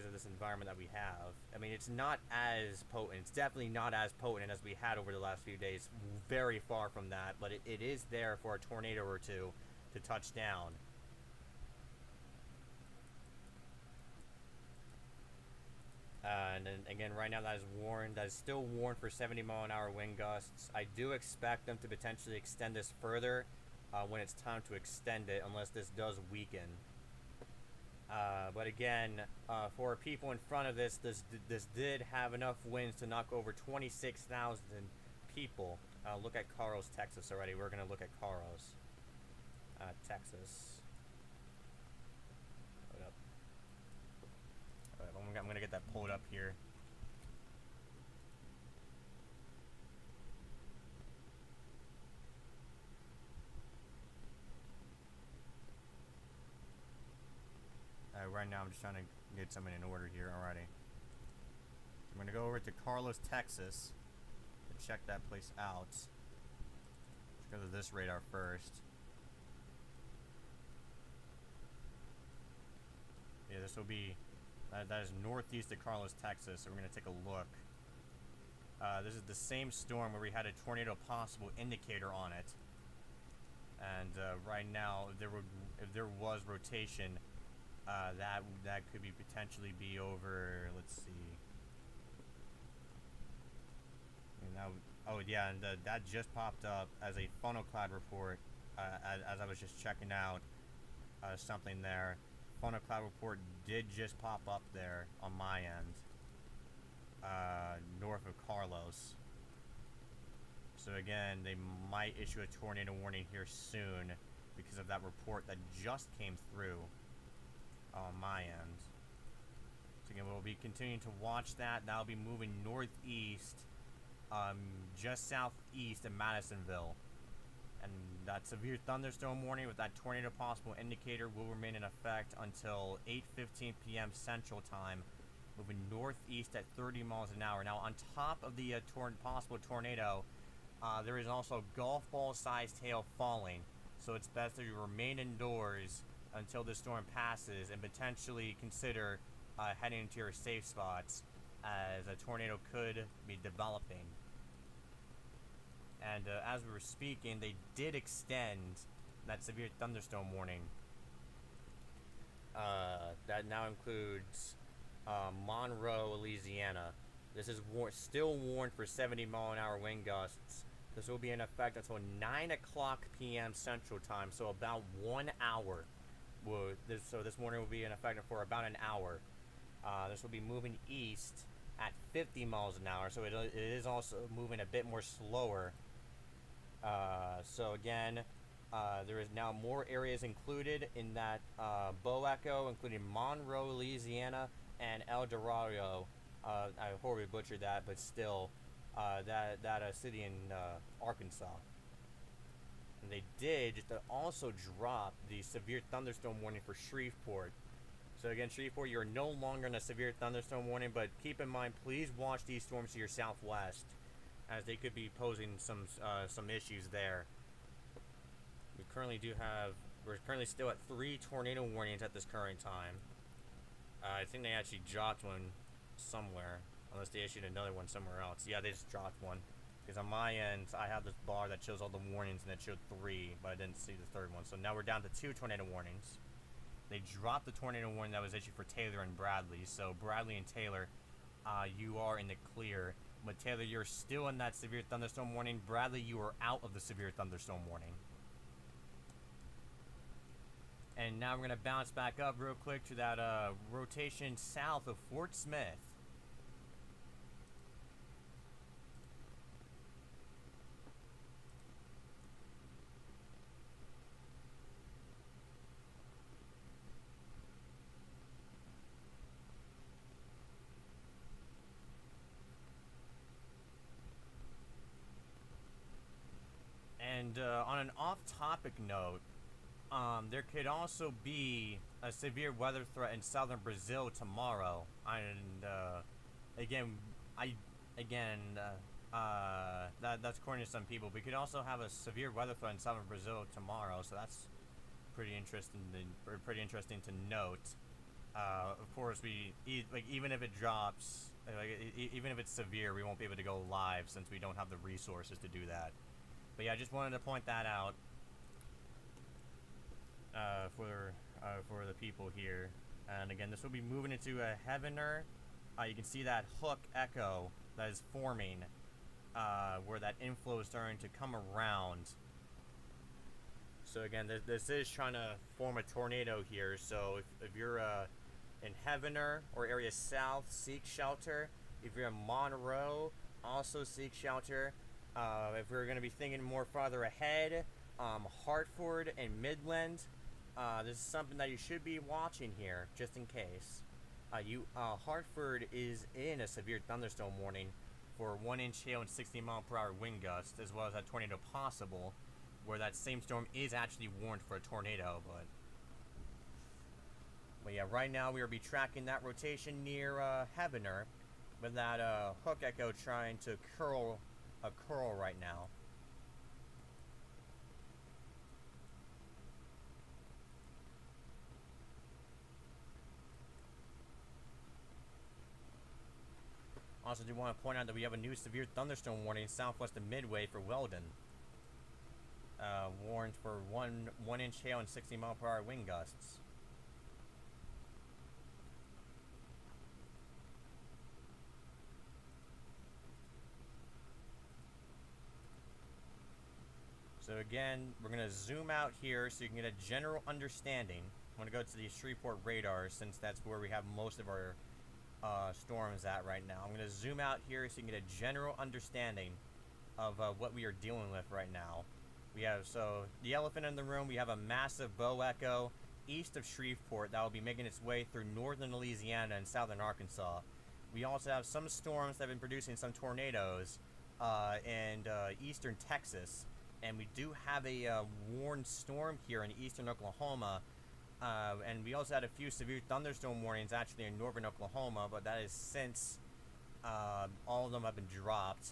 of this environment that we have. I mean, it's not as potent. It's definitely not as potent as we had over the last few days. Very far from that, but it is there for a tornado or two to touch down. And then again, right now that is warned. That is still warned for 70-mile-an-hour wind gusts. I do expect them to potentially extend this further when it's time to extend it, unless this does weaken. But again, for people in front of this did have enough winds to knock over 26,000 people. Look at Carlos, Texas already. We're going to look at Carlos, Texas. Hold up. I'm going to get that pulled up here. Right now I'm just trying to get something in order here already. I'm going to go over to Carlos, Texas and check that place out. Let's go to this radar first. Yeah, this will be, that is northeast of Carlos, Texas, so we're going to take a look. This is the same storm where we had a tornado possible indicator on it. And right now, if there was rotation, that could be potentially be over. Let's see. And now, oh yeah, and that just popped up as a funnel cloud report as I was just checking out something there. Funnel cloud report did just pop up there on my end, north of Carlos. So again, they might issue a tornado warning here soon because of that report that just came through on my end. So again, we'll be continuing to watch that. That'll be moving northeast, just southeast of Madisonville. And that severe thunderstorm warning with that tornado possible indicator will remain in effect until 8:15 p.m. Central Time, moving northeast at 30 miles an hour. Now, on top of the possible tornado, there is also golf ball sized hail falling. So it's best that you remain indoors until the storm passes and potentially consider heading into your safe spots, as a tornado could be developing. And as we were speaking, they did extend that severe thunderstorm warning. That now includes Monroe, Louisiana. This is still warned for 70-mile-an-hour wind gusts. This will be in effect until 9 o'clock p.m. Central Time, so about 1 hour. So this warning will be in effect for about an hour. This will be moving east at 50 miles an hour, so it is also moving a bit more slower. So again, there is now more areas included in that bow echo, including Monroe, Louisiana, and El Dorado. I horribly butchered that, but still, that city in Arkansas. And they did just also drop the severe thunderstorm warning for Shreveport. So again, Shreveport, you're no longer in a severe thunderstorm warning, but keep in mind, please watch these storms to your southwest, as they could be posing some issues there. We're currently still at 3 tornado warnings at this current time. I think they actually dropped one somewhere, unless they issued another one somewhere else. Yeah, they just dropped one. Because on my end, I have this bar that shows all the warnings, and it showed 3, but I didn't see the third one. So now we're down to 2 tornado warnings. They dropped the tornado warning that was issued for Taylor and Bradley. So Bradley and Taylor you are in the clear. But Taylor, you're still in that severe thunderstorm warning. Bradley, you are out of the severe thunderstorm warning. And now we're going to bounce back up real quick to that rotation south of Fort Smith. And on an off-topic note, there could also be a severe weather threat in southern Brazil tomorrow. And that's according to some people. We could also have a severe weather threat in southern Brazil tomorrow, so that's pretty interesting. Pretty interesting to note. Of course, even if it drops, even if it's severe, we won't be able to go live since we don't have the resources to do that. But yeah, I just wanted to point that out for the people here. And again, this will be moving into a Heavener. You can see that hook echo that is forming where that inflow is starting to come around. So again, this is trying to form a tornado here. So if you're in Heavener or area south, seek shelter. If you're in Monroe, also seek shelter. If we're going to be thinking more farther ahead, Hartford and Midland, this is something that you should be watching here, just in case. Hartford is in a severe thunderstorm warning for 1-inch hail and 60-mile-per-hour wind gusts, as well as that tornado possible, where that same storm is actually warned for a tornado. But yeah, right now we will be tracking that rotation near Heavener, with that hook echo trying to curl right now. Also do want to point out that we have a new severe thunderstorm warning southwest of Midway for Weldon. Warned for 1-inch hail and 60-mile-per-hour wind gusts. So again, we're going to zoom out here so you can get a general understanding. I'm going to go to the Shreveport radar since that's where we have most of our storms at right now. I'm going to zoom out here so you can get a general understanding of what we are dealing with right now. We have, so the elephant in the room, we have a massive bow echo east of Shreveport that will be making its way through northern Louisiana and southern Arkansas. We also have some storms that have been producing some tornadoes in eastern Texas. And we do have a warned storm here in eastern Oklahoma. And we also had a few severe thunderstorm warnings actually in northern Oklahoma, but that is since all of them have been dropped.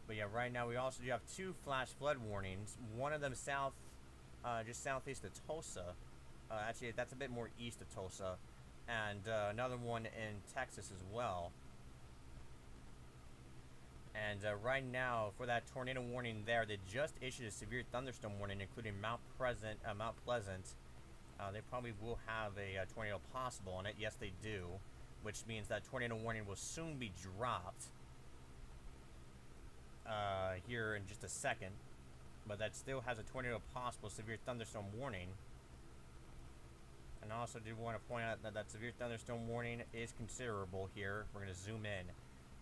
But yeah, right now we also do have 2 flash flood warnings. One of them just southeast of Tulsa. Actually, that's a bit more east of Tulsa. And another one in Texas as well. And right now, for that tornado warning there, they just issued a severe thunderstorm warning, including Mount Pleasant. They probably will have a tornado possible on it. Yes, they do, which means that tornado warning will soon be dropped here in just a second. But that still has a tornado possible severe thunderstorm warning. And I also do want to point out that that severe thunderstorm warning is considerable here. We're going to zoom in.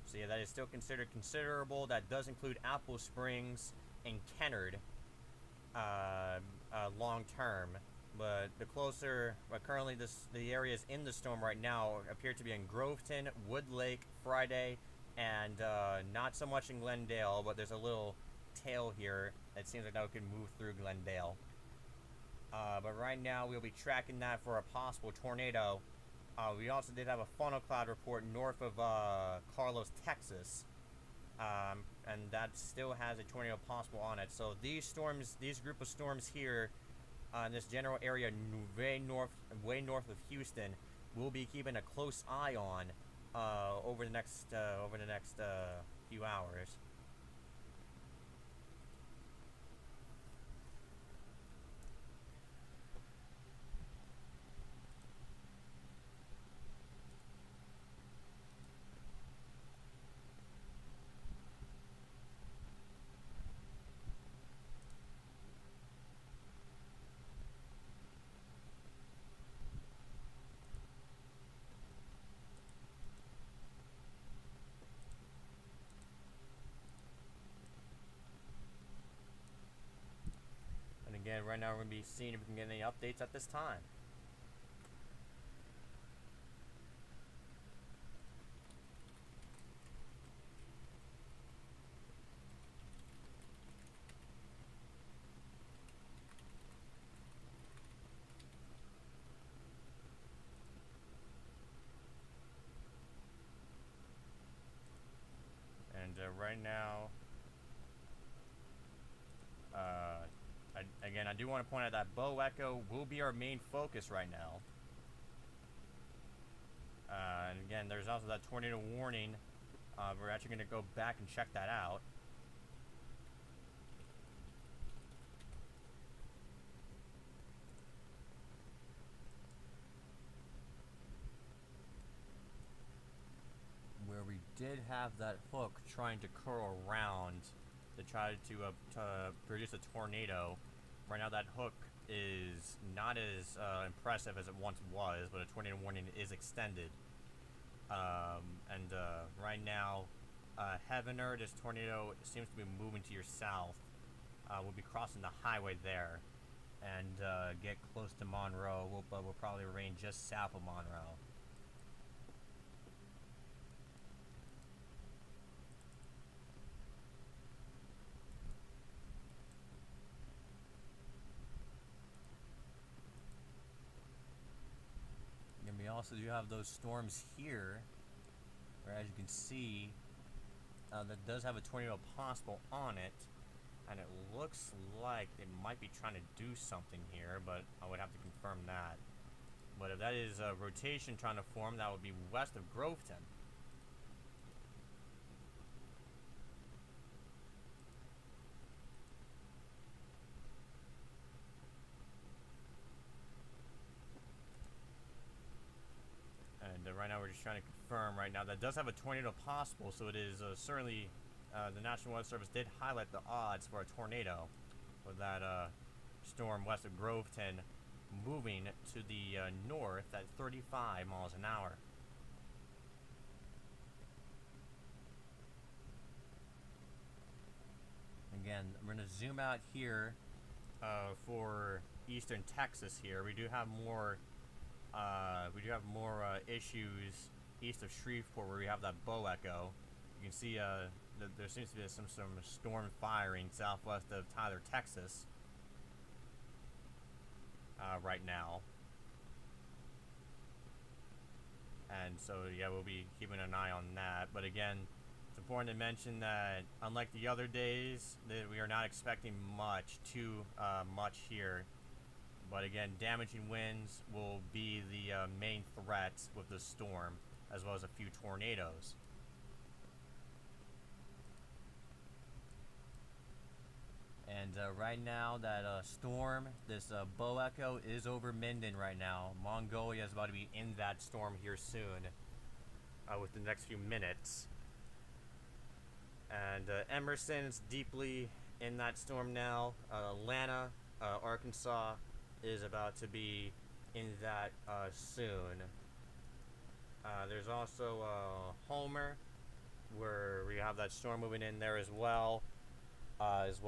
So yeah, that is still considered considerable. That does include Apple Springs and Kennard long term. But the closer, currently the areas in the storm right now appear to be in Groveton, Wood Lake, Friday, and not so much in Glendale, but there's a little tail here that seems like that could move through Glendale. But right now we'll be tracking that for a possible tornado. We also did have a funnel cloud report north of Carlos, Texas, and that still has a tornado possible on it. So these group of storms here in this general area way north of Houston, we'll be keeping a close eye on over the next few hours. again, right now we're going to be seeing if we can get any updates at this time. And right now, again, I do want to point out that bow echo will be our main focus right now. And again, there's also that tornado warning. We're actually going to go back and check that out. Where we did have that hook trying to curl around to try to produce a tornado. Right now that hook is not as impressive as it once was, but a tornado warning is extended. Right now, Heavener, this tornado seems to be moving to your south. We'll be crossing the highway there and get close to Monroe, but we'll probably remain just south of Monroe. And we also do have those storms here, where as you can see, that does have a tornado possible on it, and it looks like it might be trying to do something here, but I would have to confirm that. But if that is a rotation trying to form, that would be west of Groveton. And right now we're just trying to confirm right now that does have a tornado possible, so it is certainly the National Weather Service did highlight the odds for a tornado with that storm west of Groveton moving to the north at 35 miles an hour. Again, we're going to zoom out here for eastern Texas here. We do have more issues east of Shreveport where we have that bow echo. You can see there seems to be some storm firing southwest of Tyler, Texas right now. And so, yeah, we'll be keeping an eye on that. But again, it's important to mention that unlike the other days, that we are not expecting too much here. But again, damaging winds will be the main threat with the storm, as well as a few tornadoes. And right now, that storm, this bow echo, is over Minden right now. Mongolia is about to be in that storm here soon, with the next few minutes. And Emerson's deeply in that storm now. Atlanta, Arkansas is about to be in that soon. There's also Homer, where we have that storm moving in there as well as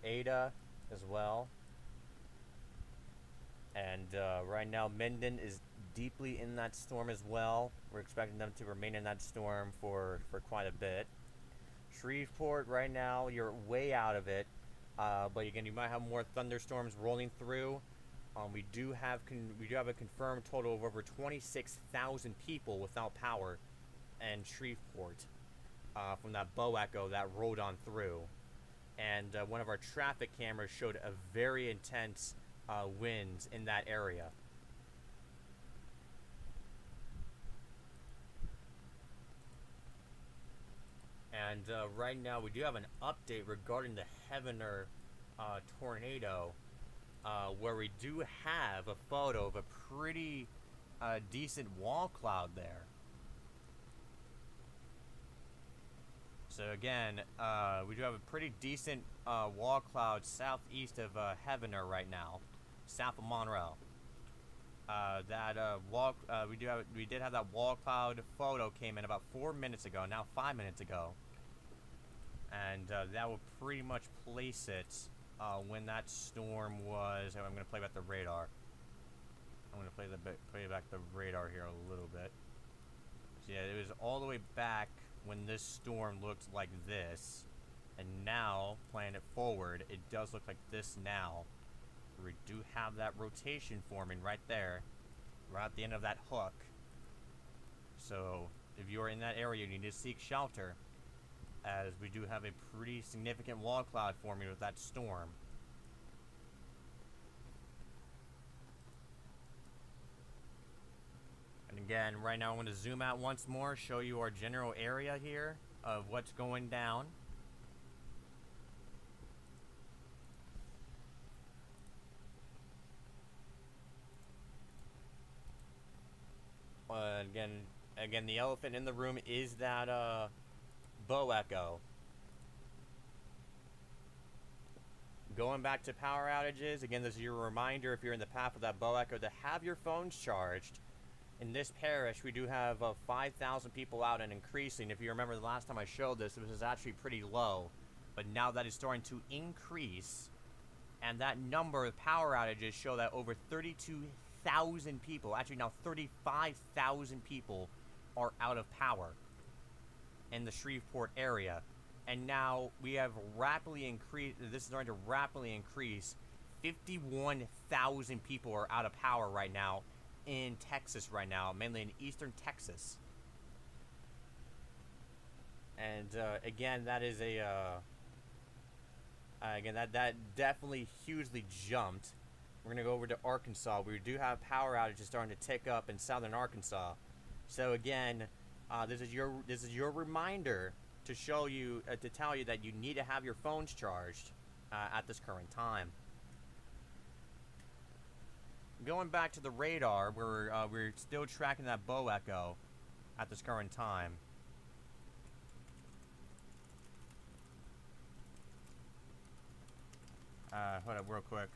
Ada as well. And right now Minden is deeply in that storm as well. We're expecting them to remain in that storm for quite a bit. Shreveport right now, you're way out of it, but again, you might have more thunderstorms rolling through. We do have a confirmed total of over 26,000 people without power in Shreveport from that bow echo that rolled on through. And one of our traffic cameras showed a very intense winds in that area. And right now we do have an update regarding the Heavener tornado, where we do have a photo of a pretty decent wall cloud there. So again, we do have a pretty decent wall cloud southeast of Heavener right now, south of Monroe. We did have that wall cloud photo came in about 4 minutes ago, now 5 minutes ago, and that will pretty much place it when that storm was. I'm going to play back the radar. I'm going to play back the radar here a little bit. So yeah, it was all the way back when this storm looked like this, and now playing it forward, it does look like this now. We do have that rotation forming right there, right at the end of that hook. So if you're in that area, you need to seek shelter, as we do have a pretty significant wall cloud forming with that storm. And again, right now I'm going to zoom out once more, show you our general area here of what's going down. Again, the elephant in the room is that bow echo. Going back to power outages, again, this is your reminder if you're in the path of that bow echo to have your phones charged. In this parish, we do have 5,000 people out and increasing. If you remember the last time I showed this, it was actually pretty low. But now that is starting to increase. And that number of power outages show that over 32,000 people, actually now 35,000 people, are out of power in the Shreveport area. And now we have rapidly increased, this is starting to rapidly increase. 51,000 people are out of power right now in Texas right now, mainly in eastern Texas. And again, that is again, that definitely hugely jumped. We're gonna go over to Arkansas. We do have power outages starting to tick up in southern Arkansas. So again, this is your reminder to show you, to tell you that you need to have your phones charged at this current time. Going back to the radar, we're still tracking that bow echo at this current time. Hold up real quick.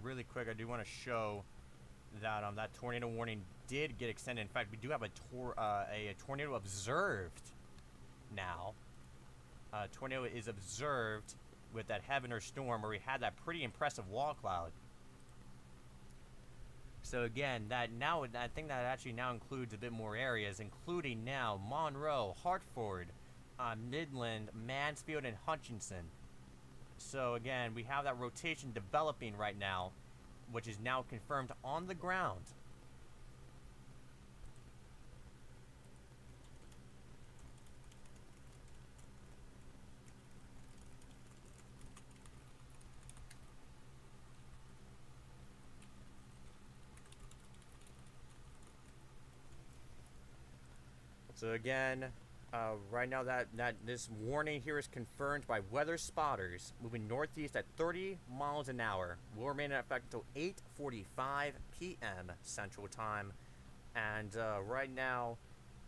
Really quick, I do want to show that that tornado warning did get extended. In fact, we do have a tornado observed now. Tornado is observed with that Heavener storm, where we had that pretty impressive wall cloud. So again, I think that actually now includes a bit more areas, including now Monroe, Hartford, Midland, Mansfield, and Hutchinson. So again, we have that rotation developing right now, which is now confirmed on the ground. So again, right now that this warning here is confirmed by weather spotters, moving northeast at 30 miles an hour. Will remain in effect until 8:45 p.m. Central Time. And right now,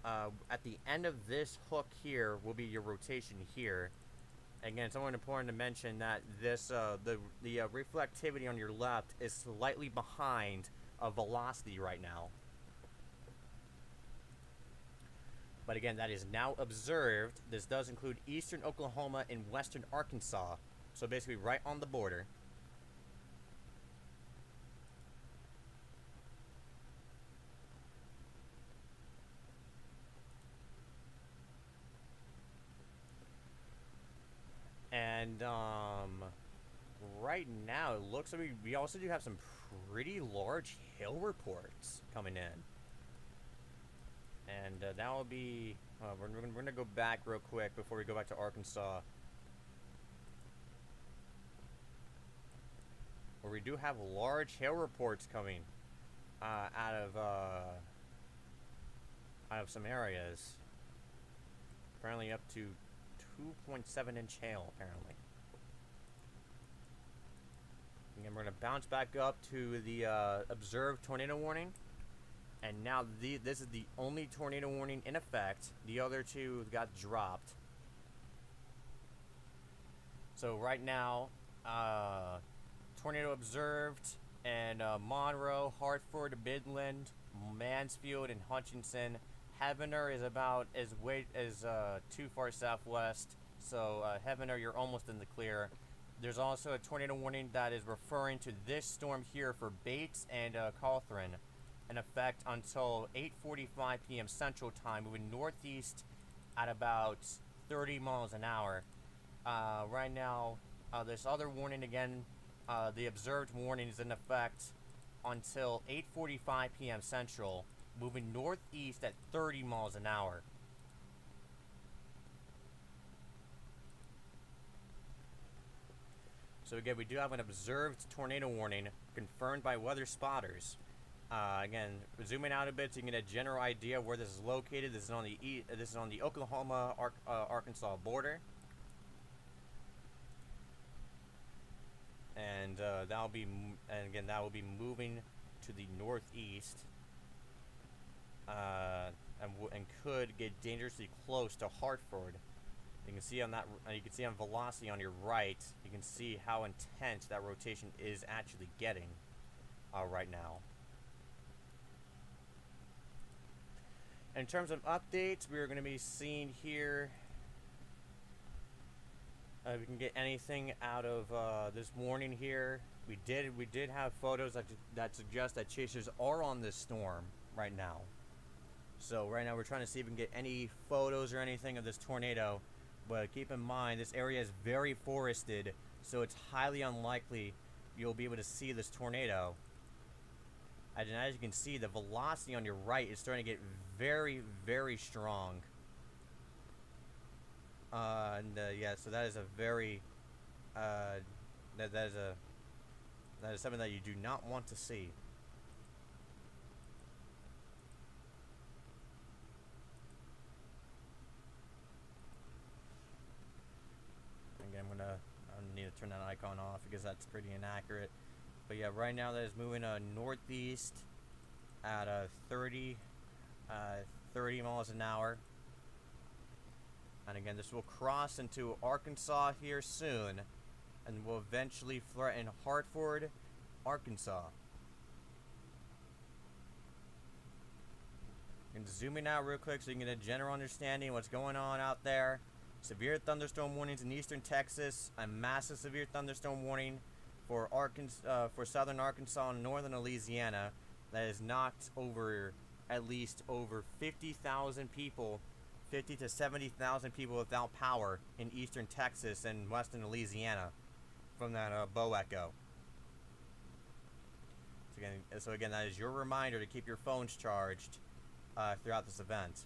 at the end of this hook here will be your rotation here. Again, it's somewhat important to mention that this the reflectivity on your left is slightly behind velocity right now. But again, that is now observed. This does include eastern Oklahoma and western Arkansas. So basically right on the border. And right now it looks like we also do have some pretty large hail reports coming in. And that will be, we're going to go back real quick before we go back to Arkansas. Where we do have large hail reports coming out of some areas. Apparently up to 2.7-inch hail, apparently. Again, we're going to bounce back up to the observed tornado warning. And now this is the only tornado warning in effect. The other two got dropped. So right now, tornado observed in Monroe, Hartford, Midland, Mansfield, and Hutchinson. Heavener is too far southwest, so Heavener, you're almost in the clear. There's also a tornado warning that is referring to this storm here for Bates and Cawthron, in effect until 8:45 p.m. Central Time, moving northeast at about 30 miles an hour. Right now, this other warning again, the observed warning is in effect until 8:45 p.m. Central, moving northeast at 30 miles an hour. So again, we do have an observed tornado warning confirmed by weather spotters. Again, zooming out a bit so you can get a general idea of where this is located. This is on the Oklahoma Arkansas border, and that will be moving to the northeast, and could get dangerously close to Hartford. You can see on that. You can see on velocity on your right. You can see how intense that rotation is actually getting right now. In terms of updates, we are going to be seeing here. If we can get anything out of this morning here. We did have photos that suggest that chasers are on this storm right now. So right now we're trying to see if we can get any photos or anything of this tornado. But keep in mind, this area is very forested, so it's highly unlikely you'll be able to see this tornado. And as you can see, the velocity on your right is starting to get very, very strong. Yeah, so that is a very, that is something that you do not want to see. Again, I need to turn that icon off because that's pretty inaccurate. But yeah, right now that is moving northeast at 30 miles an hour. And again, this will cross into Arkansas here soon, and will eventually threaten Hartford, Arkansas. And zooming out real quick so you can get a general understanding of what's going on out there. Severe thunderstorm warnings in eastern Texas. A massive severe thunderstorm warning for southern Arkansas and northern Louisiana. That has knocked at least over 50,000 people, 50 to 70,000 people without power in eastern Texas and western Louisiana from that bow echo. So again, that is your reminder to keep your phones charged throughout this event.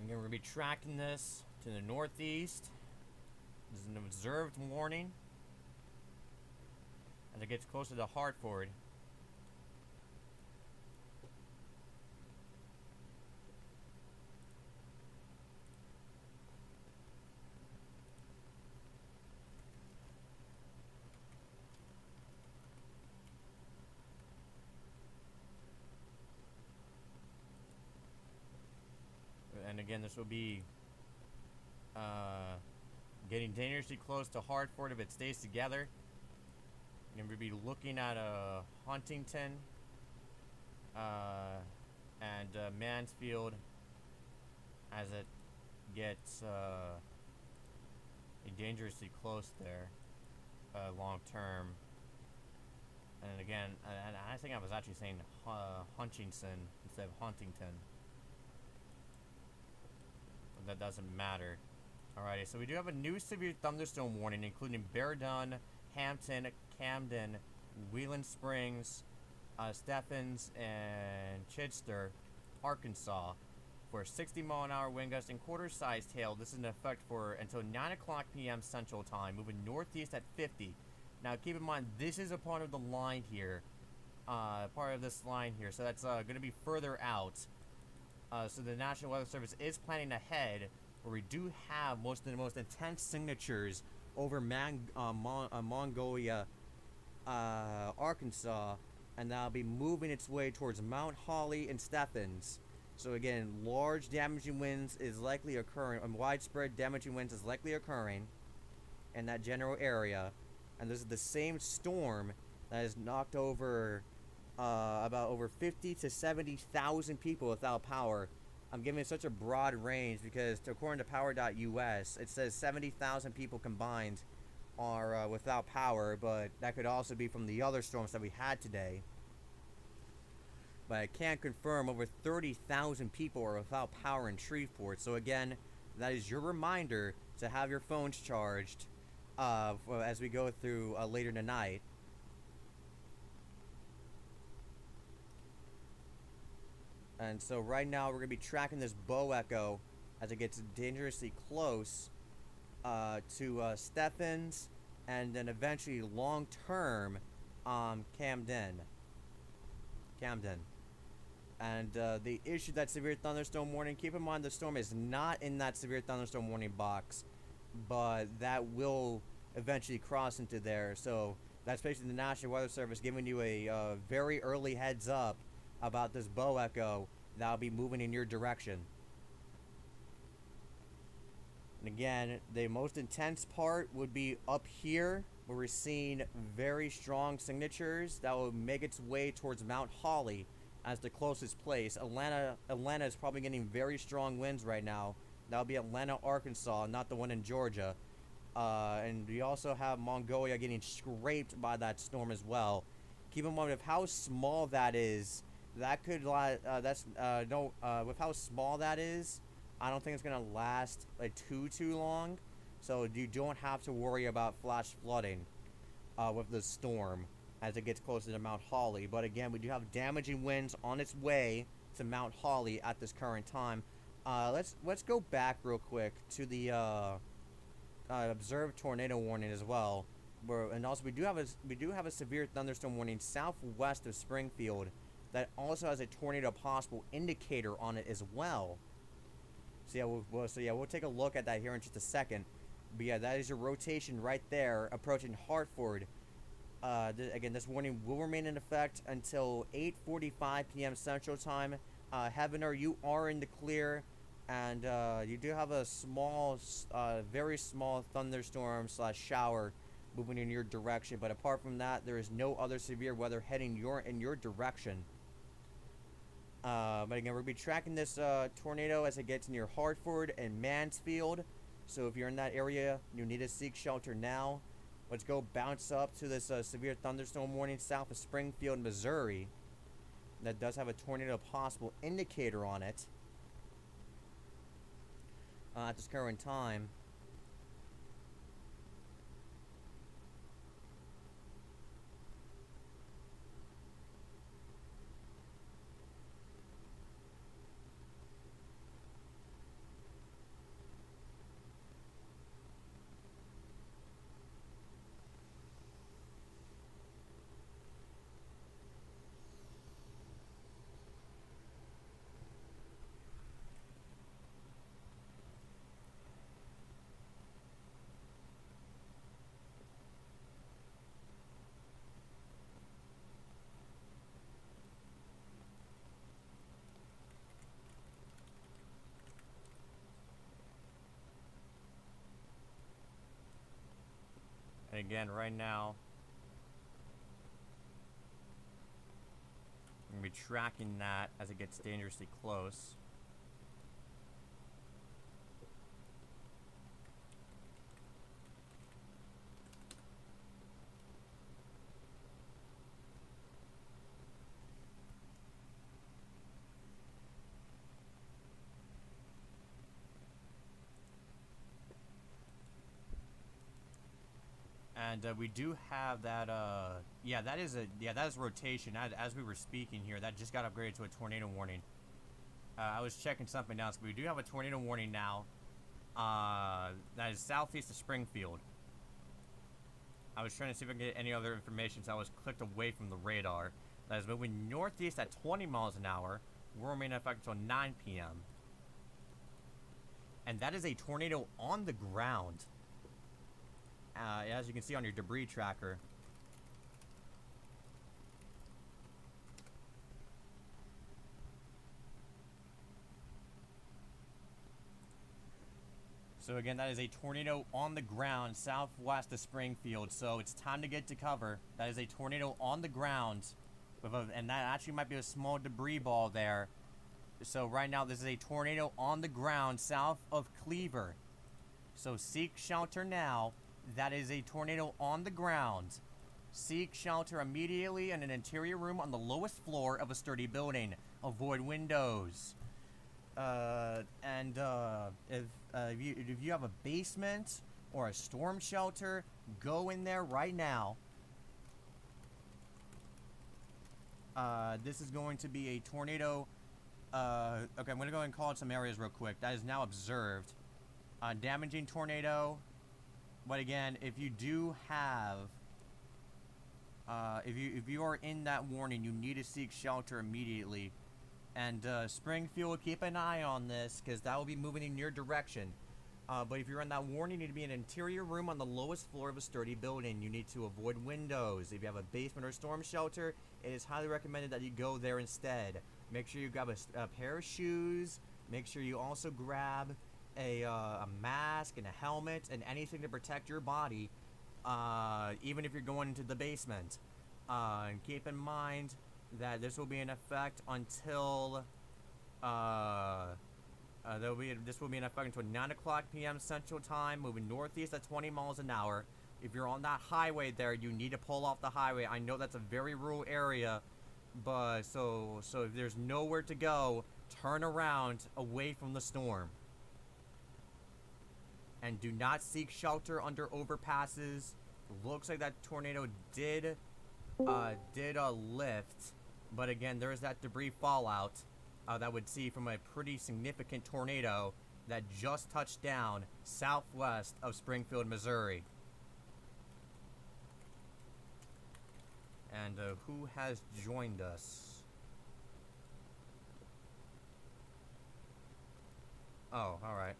Again, we're going to be tracking this to the northeast. This is an observed warning. As it gets closer to Hartford. And again, this will be getting dangerously close to Hartford if it stays together. And we'll be looking at Huntington and Mansfield as it gets dangerously close there long term. And again, I think I was actually saying Hutchinson instead of Huntington. That doesn't matter. Alrighty, so we do have a new severe thunderstorm warning, including Beardon, Hampton, Camden, Wheeling Springs, Stephens, and Chidester, Arkansas, for 60-mile-an-hour wind gust and quarter-sized hail. This is in effect for until 9 o'clock p.m. Central Time, moving northeast at 50. Now, keep in mind, this is a part of the line here, part of this line here, so that's going to be further out. So the National Weather Service is planning ahead, where we do have most of the most intense signatures over Mongolia, Arkansas, and that'll be moving its way towards Mount Holly and Stephens. So again, large damaging winds is likely occurring, and widespread damaging winds is likely occurring in that general area. And this is the same storm that has knocked over about over 50 to 70,000 people without power. I'm giving such a broad range because, according to power.us, it says 70,000 people combined are without power, but that could also be from the other storms that we had today. But I can't confirm over 30,000 people are without power in Shreveport. So again, that is your reminder to have your phones charged as we go through later tonight. And so right now we're going to be tracking this bow echo as it gets dangerously close to Stephens, and then eventually long-term Camden. And the issue that severe thunderstorm warning, keep in mind the storm is not in that severe thunderstorm warning box, but that will eventually cross into there. So that's basically the National Weather Service giving you a very early heads up about this bow echo that'll be moving in your direction. And again, the most intense part would be up here, where we're seeing very strong signatures that will make its way towards Mount Holly as the closest place. Atlanta is probably getting very strong winds right now. That'll be Atlanta, Arkansas, not the one in Georgia. And we also have Mongolia getting scraped by that storm as well. Keep in mind with how small that is, that could with how small that is, I don't think it's gonna last like too long. So you don't have to worry about flash flooding with the storm as it gets closer to Mount Holly. But again, we do have damaging winds on its way to Mount Holly at this current time. Let's go back real quick to the observed tornado warning as well. And also we do have a severe thunderstorm warning southwest of Springfield that also has a tornado possible indicator on it as well. So yeah, we'll take a look at that here in just a second. But yeah, that is your rotation right there approaching Hartford. Again, this warning will remain in effect until 8:45 p.m. Central Time. Heavener, you are in the clear, and you do have a small, very small thunderstorm / shower moving in your direction. But apart from that, there is no other severe weather heading in your direction. But again, we're going to be tracking this tornado as it gets near Hartford and Mansfield. So if you're in that area, you need to seek shelter now. Let's go bounce up to this severe thunderstorm warning south of Springfield, Missouri. That does have a tornado possible indicator on it at this current time. And again, right now, I'm going to be tracking that as it gets dangerously close. And we do have that, that is rotation. As we were speaking here, that just got upgraded to a tornado warning. I was checking something else, but we do have a tornado warning now. That is southeast of Springfield. I was trying to see if I can get any other information, so I was clicked away from the radar. That is moving northeast at 20 miles an hour. Will remain in effect until 9 p.m. And that is a tornado on the ground. As you can see on your debris tracker. So again, that is a tornado on the ground southwest of Springfield. So it's time to get to cover. That is a tornado on the ground, and that actually might be a small debris ball there. So right now, this is a tornado on the ground south of Cleaver. So seek shelter now. That is a tornado on the ground. Seek shelter immediately in an interior room on the lowest floor of a sturdy building. Avoid windows. If you have a basement or a storm shelter, go in there right now. This is going to be a tornado. Okay, I'm going to go ahead and call out some areas real quick. That is now observed. Damaging tornado. But again, if you do have, if you are in that warning, you need to seek shelter immediately. And Springfield, keep an eye on this, because that will be moving in your direction. But if you're in that warning, you need to be in an interior room on the lowest floor of a sturdy building. You need to avoid windows. If you have a basement or storm shelter, it is highly recommended that you go there instead. Make sure you grab a pair of shoes. Make sure you also grab a mask and a helmet and anything to protect your body, even if you're going into the basement. And keep in mind that this will be in effect until this will be in effect until 9 o'clock p.m. Central Time, moving northeast at 20 miles an hour. If you're on that highway there, you need to pull off the highway. I know that's a very rural area, but so if there's nowhere to go, turn around away from the storm. And do not seek shelter under overpasses. Looks like that tornado did lift, but again, there is that debris fallout that would see from a pretty significant tornado that just touched down southwest of Springfield, Missouri. And who has joined us? Oh, alright.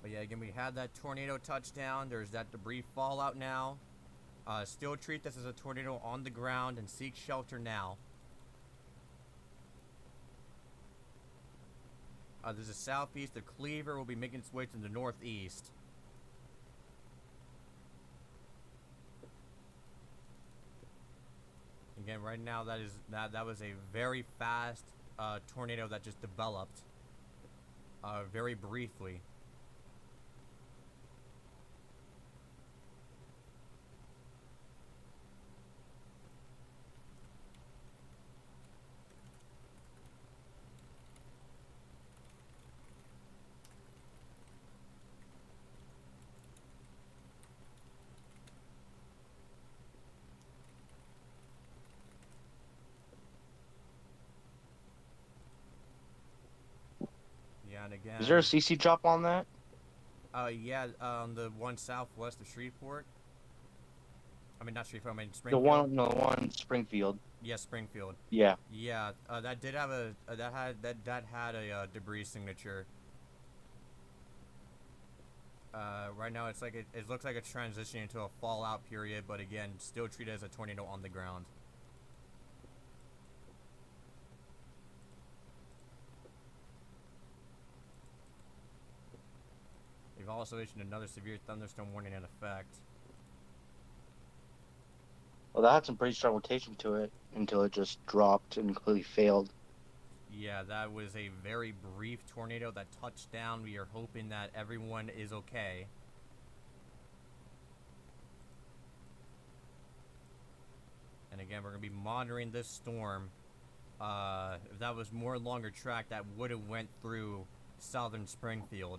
But yeah, again, we had that tornado touchdown. There's that debris fallout now. Still treat this as a tornado on the ground and seek shelter now. There's a southeast of Cleaver will be making its way to the northeast. Again, right now that was a very fast tornado that just developed very briefly. And again, Is there a CC drop on that? Yeah, the one southwest of Shreveport. I mean, not Shreveport, I mean The Springfield. one Springfield. Yeah, Springfield. Yeah. Yeah, that did have a that had a debris signature. Right now, it's like it looks like it's transitioning into a fallout period, but again, still treated as a tornado on the ground. We've also issued another severe thunderstorm warning in effect. Well, that had some pretty strong rotation to it until it just dropped and completely failed. Yeah, that was a very brief tornado that touched down. We are hoping that everyone is okay. And again, we're going to be monitoring this storm. If that was more longer track, that would have went through southern Springfield.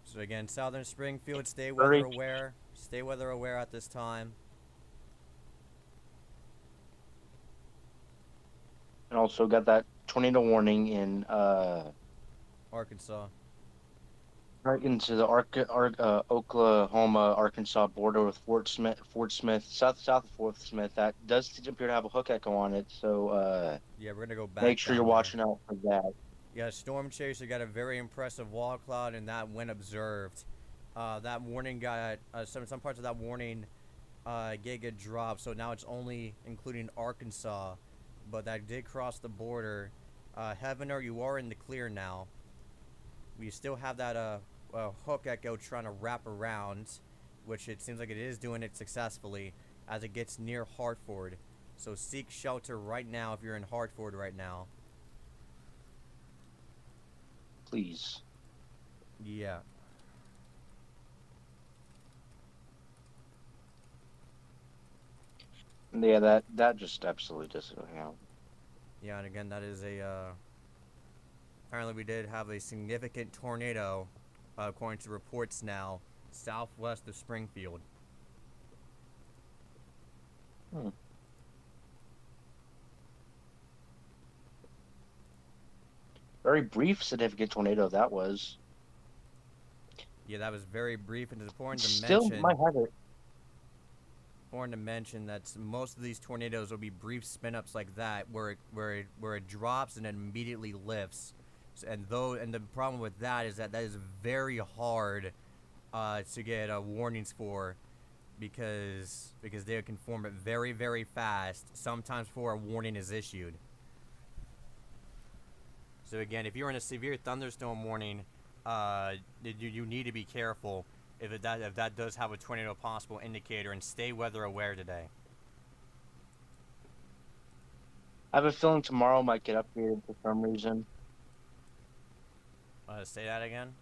So again, southern Springfield, stay weather aware. Stay weather aware at this time. And also got that tornado warning in Arkansas. right into the Oklahoma, Arkansas border with Fort Smith, south of Fort Smith. That does appear to have a hook echo on it, so Yeah, we're gonna go back. make sure you're down there. watching out for that. Yeah, Storm Chaser got a very impressive wall cloud, and that went observed. That warning got some parts of that warning get dropped, so now it's only including Arkansas, but that did cross the border Heavener, you are in the clear now. We still have that hook echo trying to wrap around, which it seems like it is doing it successfully as it gets near Hartford. So seek shelter right now if you're in Hartford right now. Please. Yeah. Yeah, that just absolutely doesn't count. Yeah, and again, that is a, apparently we did have a significant tornado, according to reports now, southwest of Springfield. Hmm. Very brief, significant tornado that was. Yeah, that was very brief, and it's important to Still mention. might have it. Important to mention that most of these tornadoes will be brief spin-ups like that, where it drops and then immediately lifts, and the problem with that is that is very hard to get warnings for, because they can form it very, very fast, sometimes before a warning is issued. So again, if you're in a severe thunderstorm warning, you need to be careful if that does have a tornado possible indicator, and stay weather aware today. I have a feeling tomorrow might get upgraded for some reason. Say that again.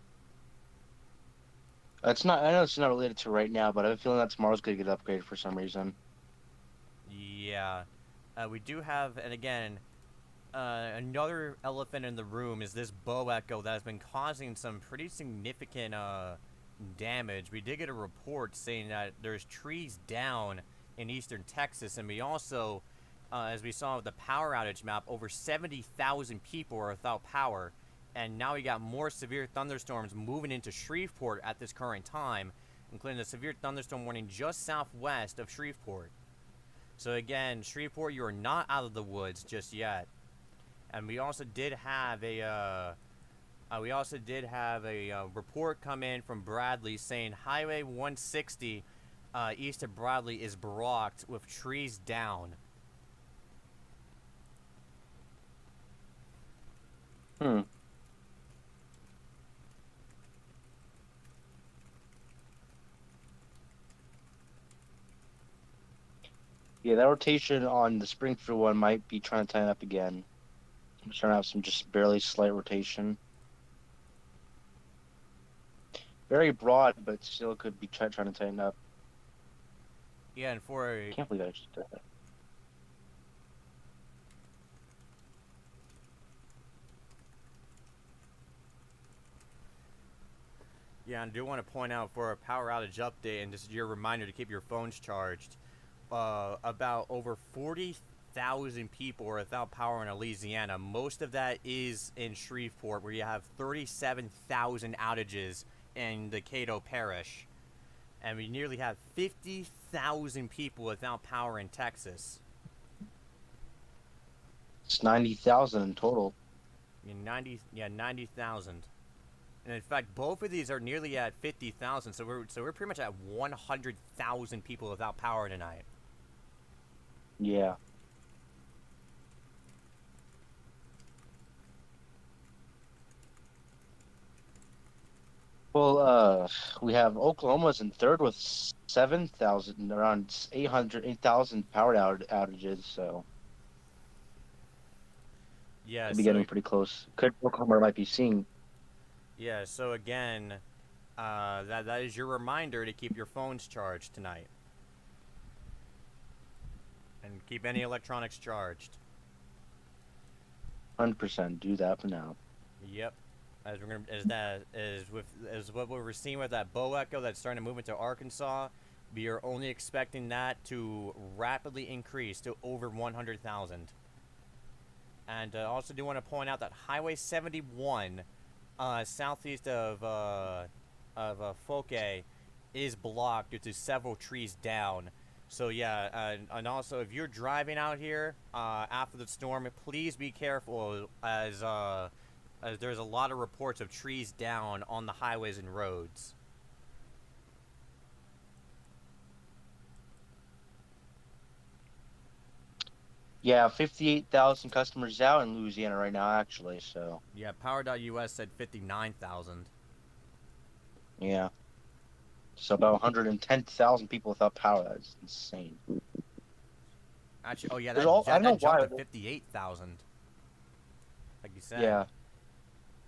It's not. I know it's not related to right now, but I have a feeling that tomorrow's gonna get upgraded for some reason. Yeah, we do have, and again, another elephant in the room is this bow echo that has been causing some pretty significant damage. We did get a report saying that there's trees down in eastern Texas, and we also, as we saw with the power outage map, over 70,000 people are without power. And now we got more severe thunderstorms moving into Shreveport at this current time, including a severe thunderstorm warning just southwest of Shreveport. So again, Shreveport, you are not out of the woods just yet. And we also did have a report come in from Bradley saying Highway 160 east of Bradley is blocked with trees down. Hmm. Yeah, that rotation on the Springfield one might be trying to tighten up again. I'm trying to have some just barely slight rotation. Very broad, but still could be trying to tighten up. Yeah, and for a... Can't believe I just did that. Yeah, and I do want to point out for a power outage update, and this is your reminder to keep your phones charged, about over 40,000 people are without power in Louisiana. Most of that is in Shreveport, where you have 37,000 outages in the Cato Parish. And we nearly have 50,000 people without power in Texas. It's 90,000 in total. 90,000. And in fact, both of these are nearly at 50,000, so we're pretty much at 100,000 people without power tonight. Yeah. Well, we have Oklahoma's in third with 7,000, around 8,000 power outages, so Yeah, could be getting pretty close. Oklahoma might be seeing. Yeah, so again, that is your reminder to keep your phones charged tonight. And keep any electronics charged. 100% do that for now. Yep. As we're gonna, as what we're seeing with that bow echo that's starting to move into Arkansas, we are only expecting that to rapidly increase to over 100,000. And also do want to point out that Highway 71, southeast of Folke, is blocked due to several trees down. So yeah, and also if you're driving out here after the storm, please be careful, as there's a lot of reports of trees down on the highways and roads. Yeah, 58,000 customers out in Louisiana right now, actually. So Yeah, Power.us said 59,000. yeah, so about 110,000 people without power. That's insane. Actually, oh yeah, There's all I don't that know jumped why. to 58,000. Like you said. Yeah.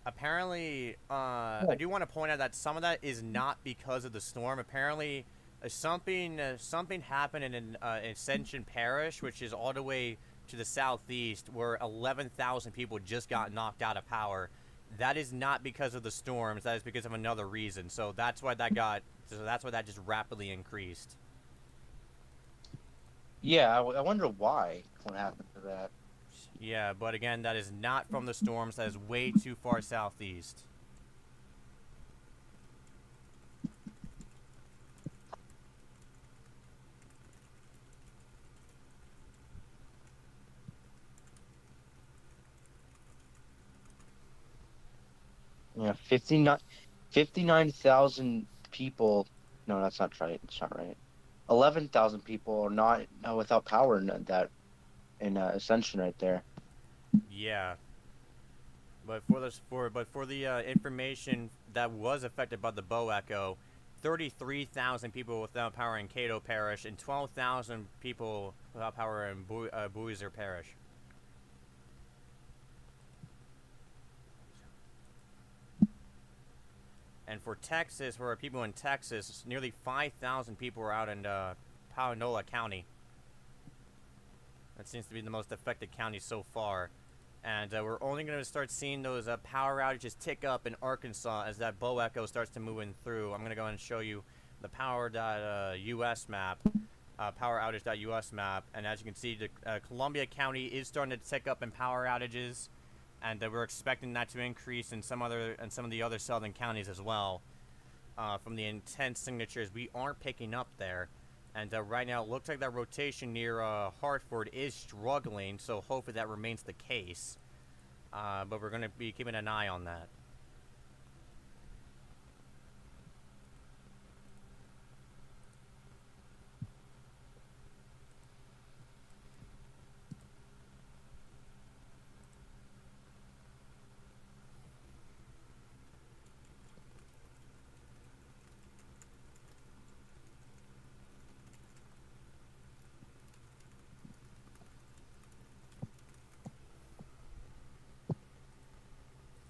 Apparently, I Well, do want to point out that some of that is not because of the storm. Apparently, something happened in Ascension Parish, which is all the way to the southeast, where 11,000 people just got knocked out of power. That is not because of the storms. That is because of another reason. So that's why that got. So that's why that just rapidly increased. yeah. I wonder why. What happened to that? Yeah, but again, that is not from the storms. That is way too far southeast. Yeah, 59,000 people. No, that's not right. It's not right. 11,000 people are not without power in that in Ascension right there. Yeah. But for the information that was affected by the bow echo, 33,000 people without power in Cato Parish and 12,000 people without power in Buizer Parish. And for Texas, for people in Texas, nearly 5,000 people were out in Panola County. That seems to be the most affected county so far. And we're only going to start seeing those power outages tick up in Arkansas as that bow echo starts to move in through. I'm going to go ahead and show you the power.us map, power outage.us map. And as you can see, the Columbia County is starting to tick up in power outages. And we're expecting that to increase in some of the other southern counties as well. From the intense signatures we aren't picking up there. And right now, it looks like that rotation near Hartford is struggling, so hopefully that remains the case. But we're going to be keeping an eye on that.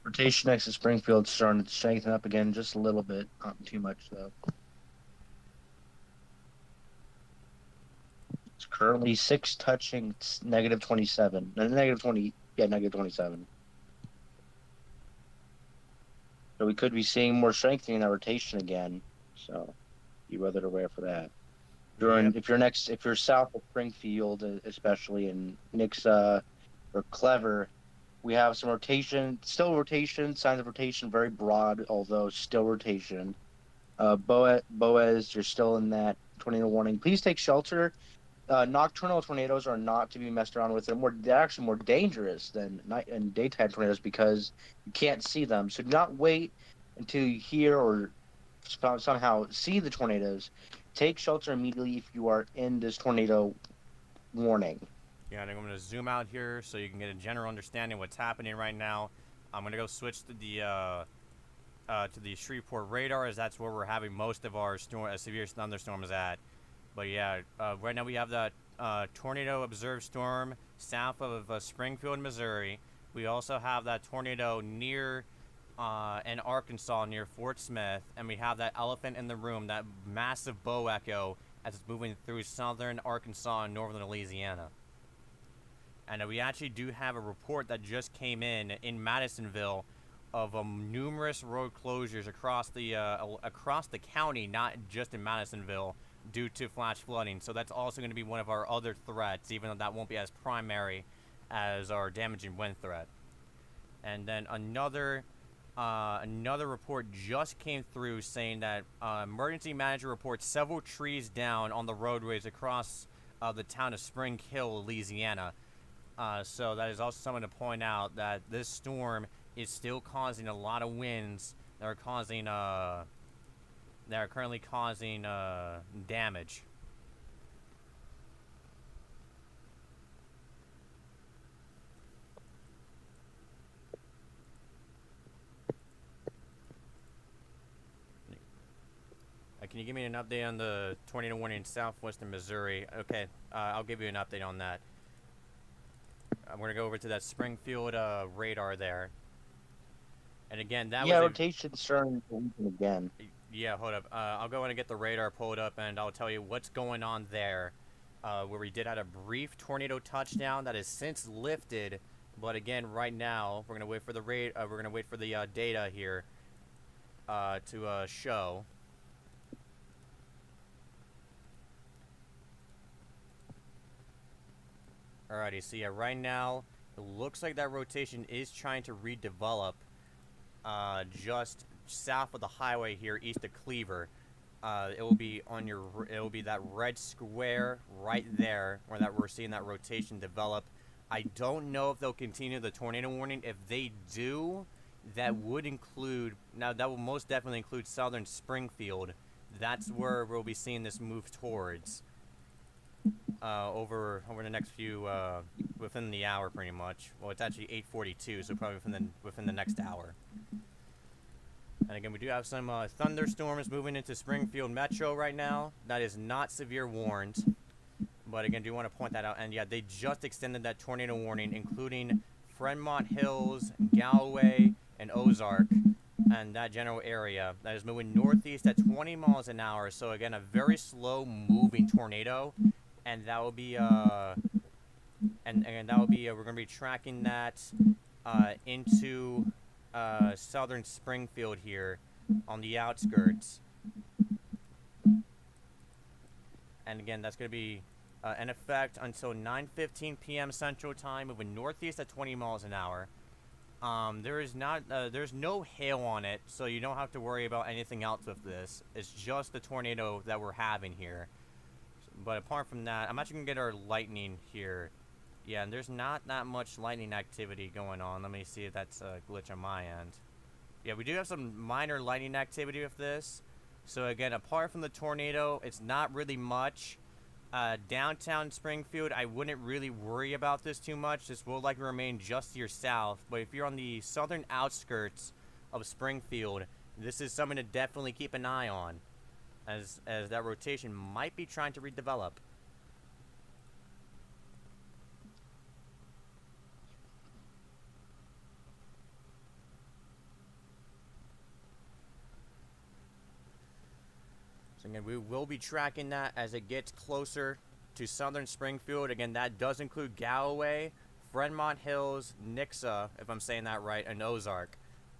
Rotation next to Springfield starting to strengthen up again just a little bit, not too much though. It's currently 6 touching negative 27. Negative 20, yeah, negative 27. So we could be seeing more strengthening in that rotation again. So be rather aware for that. Yep. If you're south of Springfield, especially in Nixa or Clever, we have some rotation, still rotation, signs of rotation, very broad, although still rotation. Boaz, you're still in that tornado warning. Please take shelter. Nocturnal tornadoes are not to be messed around with. They're actually more dangerous than night and daytime tornadoes because you can't see them. So do not wait until you hear or somehow see the tornadoes. Take shelter immediately if you are in this tornado warning. Yeah, and I'm going to zoom out here so you can get a general understanding of what's happening right now. I'm going to go switch to the Shreveport radar, as that's where we're having most of our severe thunderstorms at. But yeah, right now we have that tornado observed storm south of Springfield, Missouri. We also have that tornado near in Arkansas near Fort Smith, and we have that elephant in the room, that massive bow echo as it's moving through southern Arkansas and northern Louisiana. And we actually do have a report that just came in Madisonville of numerous road closures across the county, not just in Madisonville, due to flash flooding. So that's also going to be one of our other threats, even though that won't be as primary as our damaging wind threat. And then another report just came through saying that emergency manager reports several trees down on the roadways across the town of Spring Hill, Louisiana. So that is also something to point out, that this storm is still causing a lot of winds that are currently causing damage. can you give me an update on the tornado warning in southwestern Missouri? Okay, I'll give you an update on that. I'm going to go over to that Springfield radar there. And again, that was rotation's starting to weaken again. Yeah, hold up. I'll go in and get the radar pulled up, and I'll tell you what's going on there. Where we did have a brief tornado touchdown that has since lifted, but again, right now we're gonna wait for the we're gonna wait for the data here to show. Alrighty, so yeah, right now it looks like that rotation is trying to redevelop just south of the highway here, east of Cleaver. It will be that red square right there where we're seeing that rotation develop. I don't know if they'll continue the tornado warning. If they do, that would that will most definitely include southern Springfield. That's where we'll be seeing this move towards over the next few within the hour, pretty much. Well, it's actually 8:42, so probably within the next hour. And again, we do have some thunderstorms moving into Springfield Metro right now. That is not severe warned. But again, do want to point that out. And yeah, they just extended that tornado warning, including Fremont Hills, Galloway, and Ozark, and that general area. That is moving northeast at 20 miles an hour. So again, a very slow moving tornado. And that will be, we're going to be tracking that into southern Springfield here on the outskirts. And again, that's going to be in effect until 9:15 p.m. Central Time, moving northeast at 20 miles an hour. There's no hail on it, so you don't have to worry about anything else with this. It's just the tornado that we're having here. But apart from that, I'm actually going to get our lightning here. Yeah, and there's not that much lightning activity going on. Let me see if that's a glitch on my end. Yeah, we do have some minor lightning activity with this. So again, apart from the tornado, it's not really much. Downtown Springfield, I wouldn't really worry about this too much. This will likely remain just to your south. But if you're on the southern outskirts of Springfield, this is something to definitely keep an eye on, as that rotation might be trying to redevelop. So again, we will be tracking that as it gets closer to southern Springfield. Again, that does include Galloway, Fremont Hills, Nixa, if I'm saying that right, and Ozark.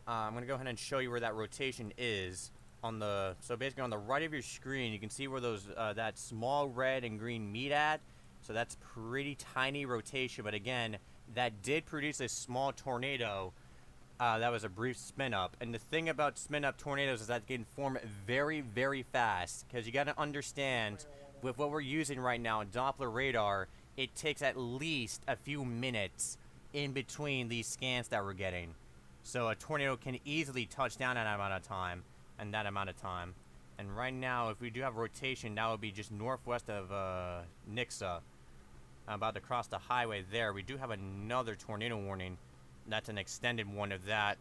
I'm going to go ahead and show you where that rotation is. So basically on the right of your screen, you can see where those that small red and green meet at. So that's pretty tiny rotation, but again, that did produce a small tornado. That was a brief spin up. And the thing about spin up tornadoes is that they can form very, very fast. Because you got to understand, with what we're using right now, Doppler radar, it takes at least a few minutes in between these scans that we're getting. So a tornado can easily touch down that amount of time. And right now, if we do have rotation, that would be just northwest of Nixa. About to cross the highway there. We do have another tornado warning. That's an extended one of that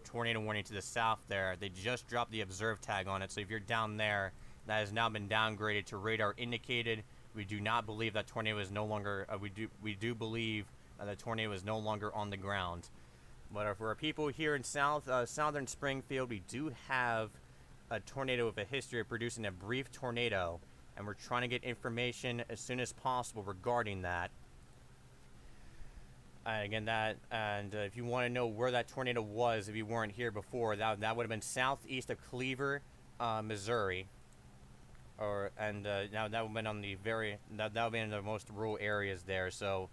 tornado warning to the south there. They just dropped the observe tag on it. So if you're down there, that has now been downgraded to radar indicated. We do not believe that tornado is no longer, we do believe that the tornado is no longer on the ground. But for our people here in southern Springfield, we do have a tornado with a history of producing a brief tornado. And we're trying to get information as soon as possible regarding that. Again, if you want to know where that tornado was, if you weren't here before, that would have been southeast of Cleaver, Missouri, now that would have been on the that would be in the most rural areas there. So,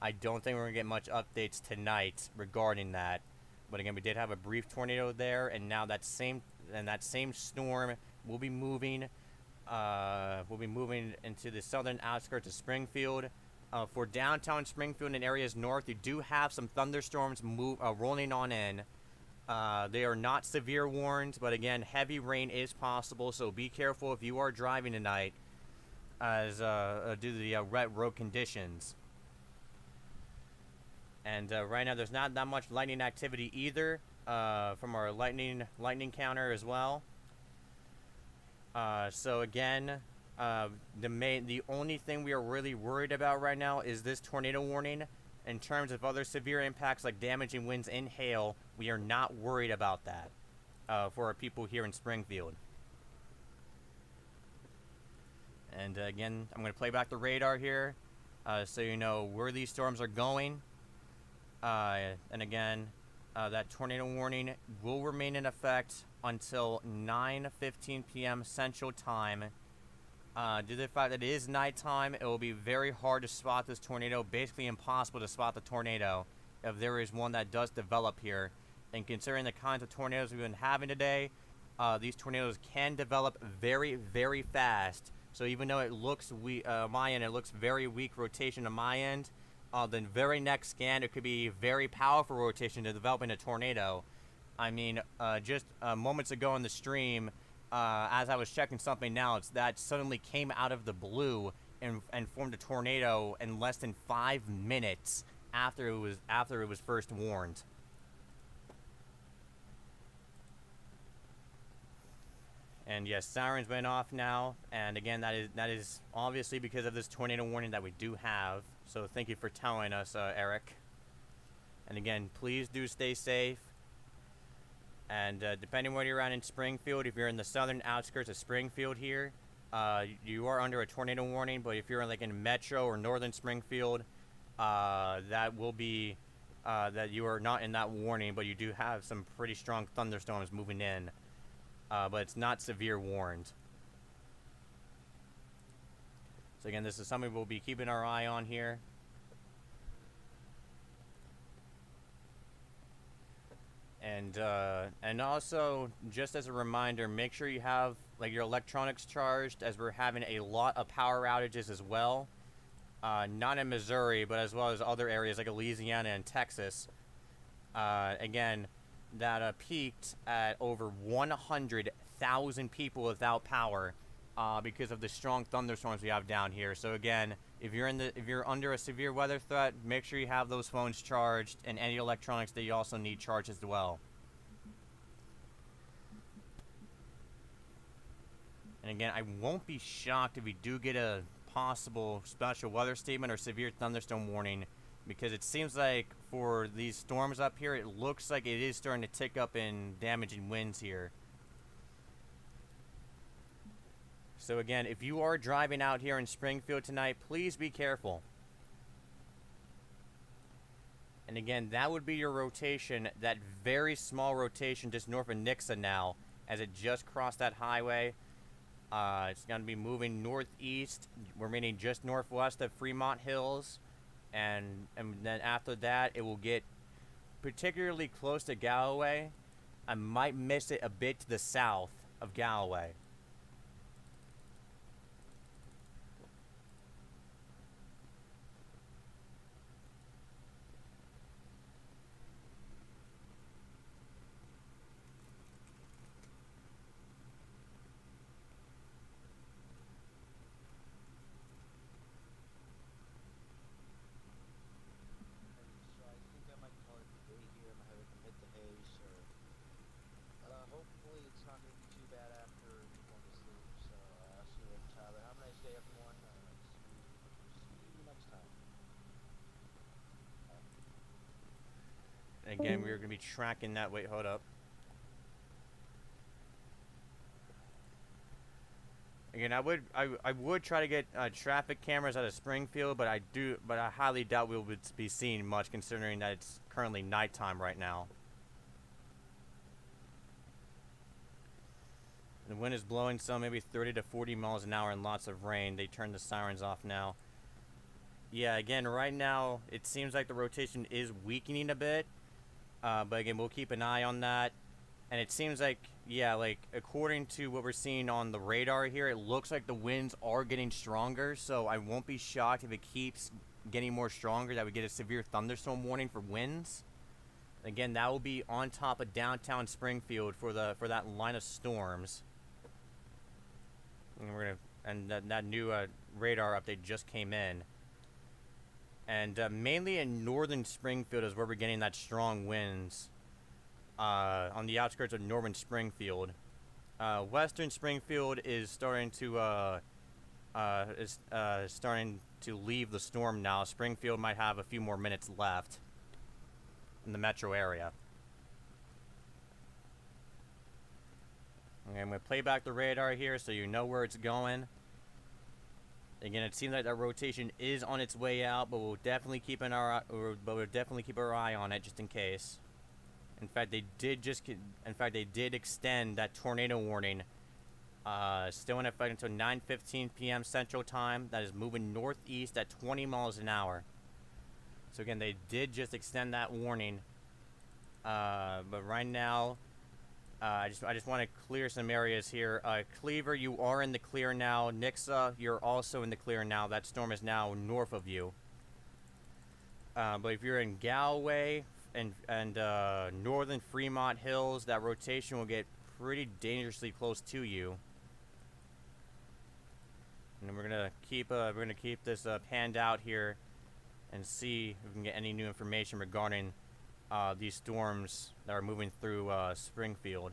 I don't think we're gonna get much updates tonight regarding that. But again, we did have a brief tornado there, and now that same storm will be moving. Into the southern outskirts of Springfield. For downtown Springfield and areas north, you do have some thunderstorms rolling on in. They are not severe warned, but again, heavy rain is possible, so be careful if you are driving tonight as due to the wet road conditions. And right now, there's not that much lightning activity either from our lightning counter as well. So again, the only thing we are really worried about right now is this tornado warning. In terms of other severe impacts like damaging winds and hail, we are not worried about that for our people here in Springfield. And again, I'm going to play back the radar here so you know where these storms are going. And again, that tornado warning will remain in effect until 9:15 p.m. Central Time. Due to the fact that it is nighttime, it will be very hard to spot this tornado, basically impossible to spot the tornado if there is one that does develop here. And considering the kinds of tornadoes we've been having today, these tornadoes can develop very, very fast. So even though it looks my end, it looks very weak rotation on my end, the very next scan, it could be very powerful rotation to developing a tornado. I mean, just moments ago in the stream, as I was checking something now, that suddenly came out of the blue and formed a tornado in less than 5 minutes after it was first warned. And yes, sirens went off now, and again, that is obviously because of this tornado warning that we do have. So thank you for telling us, Eric. And again, please do stay safe. And depending where you're at in Springfield, if you're in the southern outskirts of Springfield here, you are under a tornado warning. But if you're like in Metro or northern Springfield, that will be that you are not in that warning, but you do have some pretty strong thunderstorms moving in. But it's not severe warned. So again, this is something we'll be keeping our eye on here. And also, just as a reminder, make sure you have like your electronics charged, as we're having a lot of power outages as well. Not in Missouri, but as well as other areas like Louisiana and Texas. Again, that peaked at over 100,000 people without power because of the strong thunderstorms we have down here. So again, if you're under a severe weather threat, make sure you have those phones charged and any electronics that you also need charged as well. And again, I won't be shocked if we do get a possible special weather statement or severe thunderstorm warning, because it seems like for these storms up here, it looks like it is starting to tick up in damaging winds here. So again, if you are driving out here in Springfield tonight, please be careful. And again, that would be your rotation, that very small rotation just north of Nixa now, as it just crossed that highway. It's going to be moving northeast, remaining just northwest of Fremont Hills. And then after that, it will get particularly close to Galloway. I might miss it a bit to the south of Galloway. Again, we're going to be tracking that. Wait, hold up. Again, I would try to get traffic cameras out of Springfield, but I highly doubt we'll be seeing much, considering that it's currently nighttime right now. The wind is blowing some, maybe 30 to 40 miles an hour, and lots of rain. They turned the sirens off now. Yeah, again, right now it seems like the rotation is weakening a bit. But again, we'll keep an eye on that. And it seems like, yeah, like according to what we're seeing on the radar here, it looks like the winds are getting stronger. So I won't be shocked if it keeps getting more stronger, that we get a severe thunderstorm warning for winds. Again, that will be on top of downtown Springfield for that line of storms. And that new radar update just came in. And mainly in northern Springfield is where we're getting that strong winds. On the outskirts of northern Springfield. Western Springfield is starting to starting to leave the storm now. Springfield might have a few more minutes left in the metro area. Okay, I'm going to play back the radar here so you know where it's going. Again, it seems like that rotation is on its way out, but we'll definitely keep our eye on it just in case. In fact, they did extend that tornado warning. Still in effect until 9:15 p.m. Central Time. That is moving northeast at 20 miles an hour. So again, they did just extend that warning. But right now, I just want to clear some areas here. Cleaver, you are in the clear now. Nixa, you're also in the clear now. That storm is now north of you. But if you're in Galway and northern Fremont Hills, that rotation will get pretty dangerously close to you. And we're gonna keep this panned out here and see if we can get any new information regarding these storms that are moving through Springfield.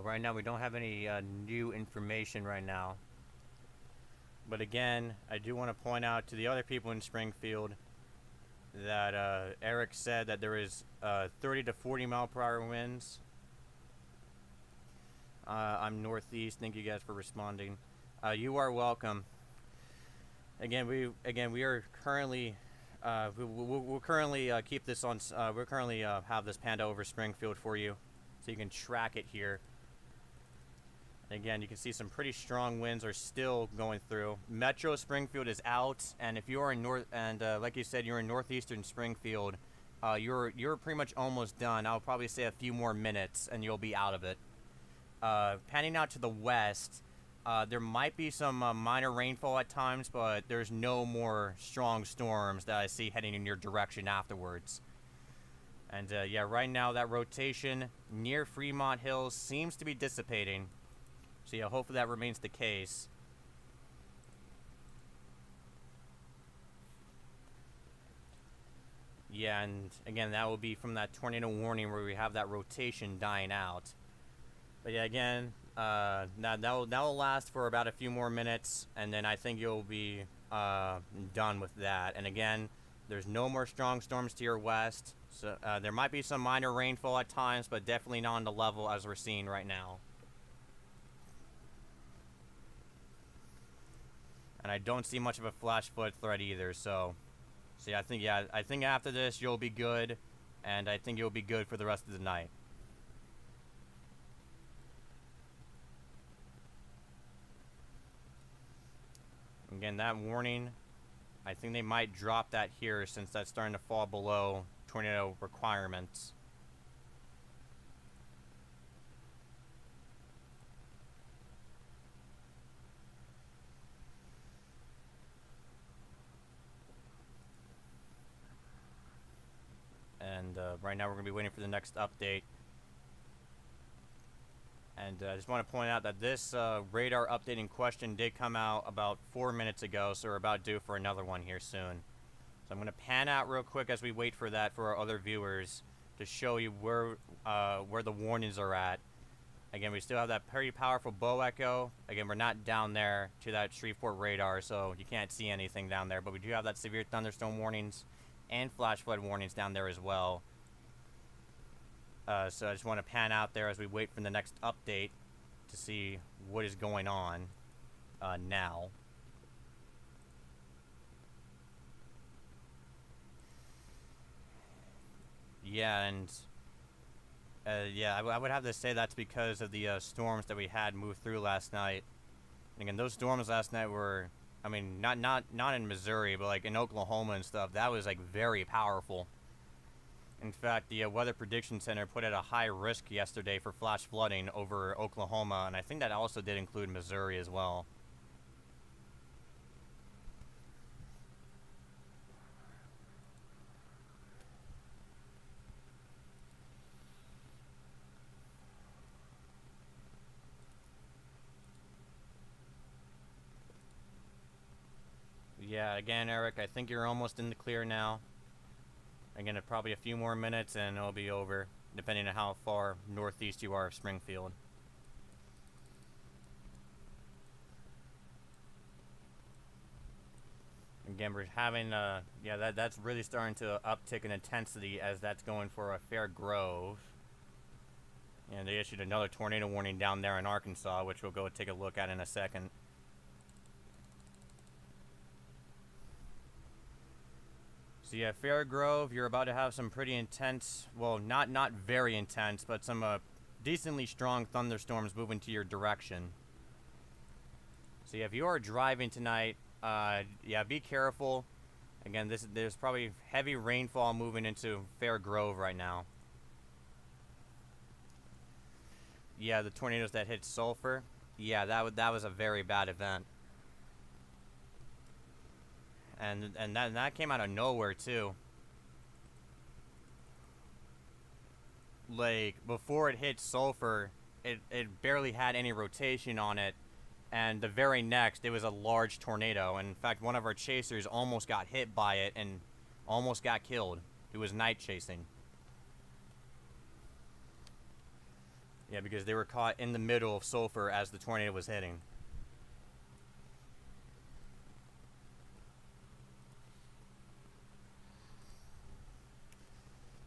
Right now we don't have any new information right now. But again, I do want to point out to the other people in Springfield that Eric said that there is 30 to 40 mile per hour winds. I'm northeast. Thank you guys for responding. You are welcome. Again, we are currently we'll currently keep this on. We're currently have this panned over Springfield for you, so you can track it here. Again, you can see some pretty strong winds are still going through. Metro Springfield is out, and if you are in like you said, you're in northeastern Springfield, you're pretty much almost done. I'll probably say a few more minutes, and you'll be out of it. Panning out to the west, there might be some minor rainfall at times, but there's no more strong storms that I see heading in your direction afterwards. And yeah, right now that rotation near Fremont Hills seems to be dissipating. So yeah, hopefully that remains the case. Yeah, and again, that will be from that tornado warning where we have that rotation dying out. But yeah, again, that will last for about a few more minutes, and then I think you'll be done with that. And again, there's no more strong storms to your west. So there might be some minor rainfall at times, but definitely not on the level as we're seeing right now. And I don't see much of a flash flood threat either, so yeah, I think after this you'll be good, and I think you'll be good for the rest of the night. Again, that warning, I think they might drop that here since that's starting to fall below tornado requirements. And right now we're going to be waiting for the next update. And I just want to point out that this radar update in question did come out about 4 minutes ago, so we're about due for another one here soon. So I'm going to pan out real quick as we wait for that for our other viewers to show you where the warnings are at. Again, we still have that pretty powerful bow echo. Again, we're not down there to that Shreveport radar, so you can't see anything down there. But we do have that severe thunderstorm warnings and flash flood warnings down there as well. So I just want to pan out there as we wait for the next update to see what is going on now. Yeah, and yeah, I would have to say that's because of the storms that we had move through last night. And again, those storms last night were, I mean, not in Missouri, but like in Oklahoma and stuff. That was like very powerful. In fact, the Weather Prediction Center put at a high risk yesterday for flash flooding over Oklahoma, and I think that also did include Missouri as well. Yeah, again, Eric, I think you're almost in the clear now. Again, probably a few more minutes and it'll be over, depending on how far northeast you are of Springfield. Again, we're having, yeah, that's really starting to uptick in intensity as that's going for a Fair Grove. And they issued another tornado warning down there in Arkansas, which we'll go take a look at in a second. So yeah, Fair Grove, you're about to have some pretty intense, well, not very intense, but some decently strong thunderstorms moving to your direction. So yeah, if you are driving tonight, yeah, be careful. Again, there's probably heavy rainfall moving into Fair Grove right now. Yeah, the tornadoes that hit Sulphur. Yeah, that was a very bad event. And that came out of nowhere too. Like, before it hit Sulphur, it barely had any rotation on it. And the very next, it was a large tornado. And in fact, one of our chasers almost got hit by it and almost got killed. It was night chasing. Yeah, because they were caught in the middle of Sulphur as the tornado was hitting.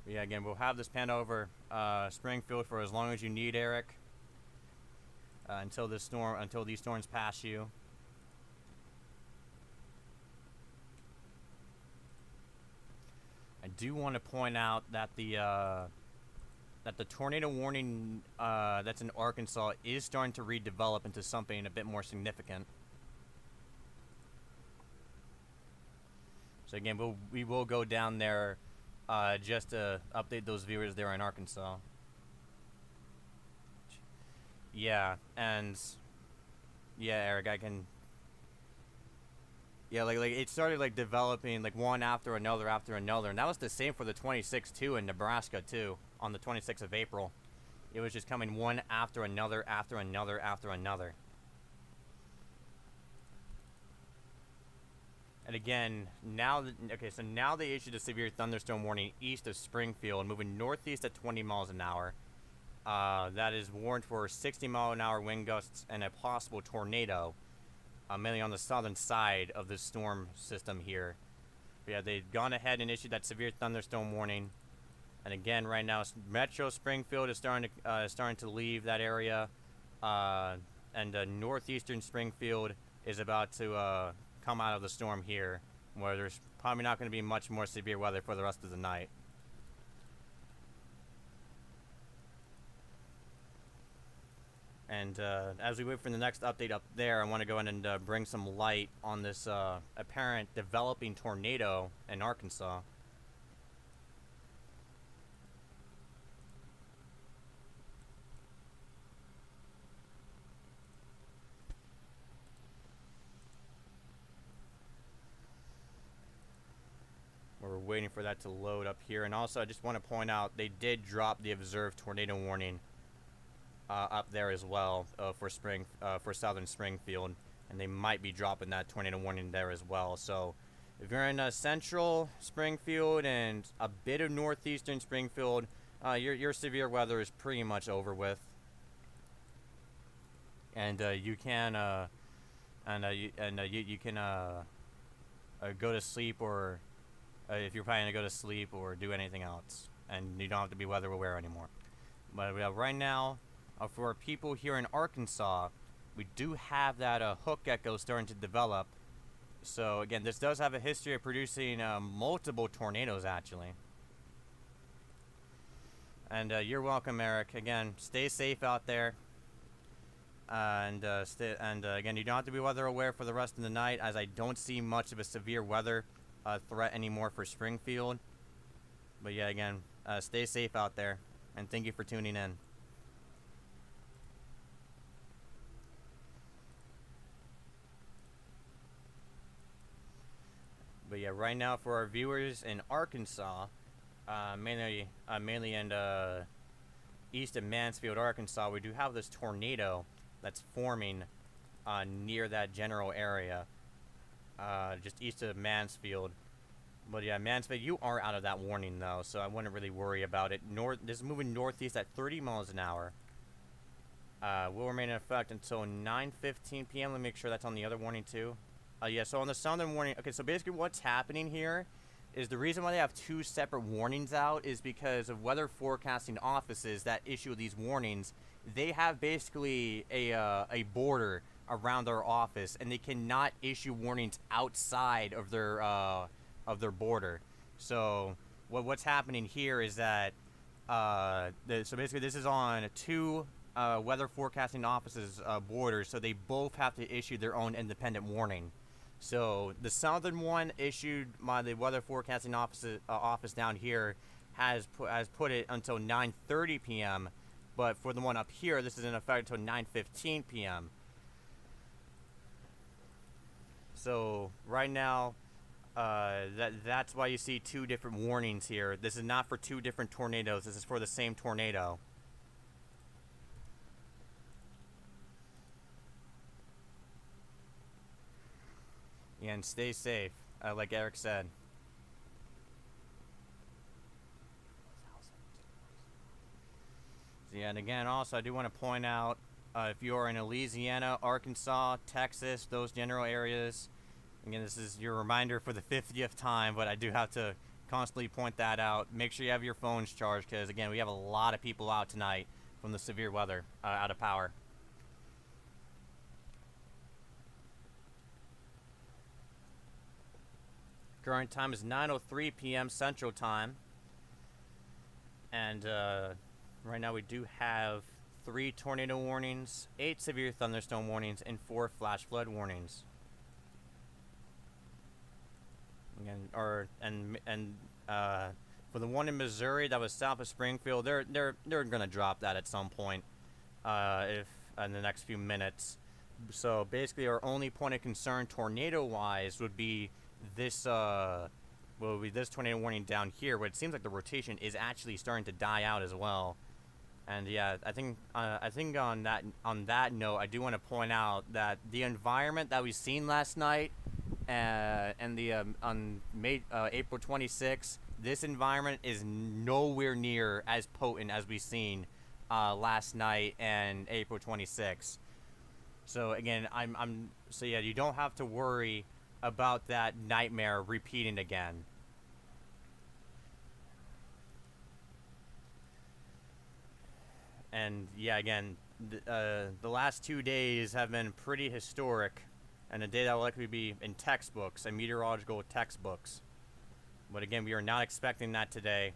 But yeah, again, we'll have this pan over Springfield for as long as you need, Eric. Until these storms pass you. I do want to point out that the tornado warning that's in Arkansas is starting to redevelop into something a bit more significant. So again, we will go down there just to update those viewers there in Arkansas. Yeah, and yeah, Eric, I can. Yeah, like it started like developing like one after another, and that was the same for the 26th too in Nebraska too on the 26th of April. It was just coming one after another, after another, after another. And again, now so now they issued a severe thunderstorm warning east of Springfield, moving northeast at 20 miles an hour. That is warned for 60-mile-an-hour wind gusts and a possible tornado, mainly on the southern side of the storm system here. But yeah, they've gone ahead and issued that severe thunderstorm warning. And again, right now, Metro Springfield is starting to leave that area, and northeastern Springfield is about to come out of the storm here, where there's probably not going to be much more severe weather for the rest of the night. And as we wait for the next update up there, I want to go in and bring some light on this apparent developing tornado in Arkansas. We're waiting for that to load up here. And also, I just want to point out, they did drop the observed tornado warning up there as well for southern Springfield, and they might be dropping that tornado warning there as well. So if you're in central Springfield and a bit of northeastern Springfield, your severe weather is pretty much over with, and you can go to sleep, or if you're planning to go to sleep or do anything else, and you don't have to be weather aware anymore. But right now, for people here in Arkansas, we do have that hook gecko starting to develop. So again, this does have a history of producing multiple tornadoes, actually. And you're welcome, Eric. Again, stay safe out there. And again, you don't have to be weather aware for the rest of the night, as I don't see much of a severe weather threat anymore for Springfield. But yeah, again, stay safe out there, and thank you for tuning in. But yeah, right now for our viewers in Arkansas, mainly in east of Mansfield, Arkansas, we do have this tornado that's forming near that general area. just east of Mansfield. But yeah, Mansfield, you are out of that warning though, so I wouldn't really worry about it. This is moving northeast at 30 miles an hour. Will remain in effect until 9:15 p.m. Let me make sure that's on the other warning too. Yeah, so on the southern warning, okay, so basically what's happening here is the reason why they have two separate warnings out is because of weather forecasting offices that issue these warnings. They have basically a border around their office, and they cannot issue warnings outside of their border. So what's happening here is that so basically this is on two weather forecasting offices borders, so they both have to issue their own independent warning. So the southern one issued by the weather forecasting office down here has put it until 9:30 p.m. But for the one up here, this is in effect until 9:15 p.m. So right now, that's why you see two different warnings here. This is not for two different tornadoes. This is for the same tornado. Yeah, and stay safe, like Eric said. So yeah, and again, also, I do want to point out, if you are in Louisiana, Arkansas, Texas, those general areas, again, this is your reminder for the 50th time, but I do have to constantly point that out. Make sure you have your phones charged, because, again, we have a lot of people out tonight from the severe weather, out of power. Current time is 9:03 p.m. Central Time. And right now we do have 3 tornado warnings, 8 severe thunderstorm warnings, and 4 flash flood warnings. Again, for the one in Missouri that was south of Springfield, they're gonna drop that at some point, if in the next few minutes. So basically, our only point of concern tornado-wise would be this this tornado warning down here, where it seems like the rotation is actually starting to die out as well. And yeah, I think on that note, I do want to point out that the environment that we've seen last night, and on April 26th, this environment is nowhere near as potent as we've seen last night and April 26th. So again, so yeah, you don't have to worry about that nightmare repeating again. And yeah, again, the last 2 days have been pretty historic, and a day that will likely be in textbooks and meteorological textbooks. But again, we are not expecting that today.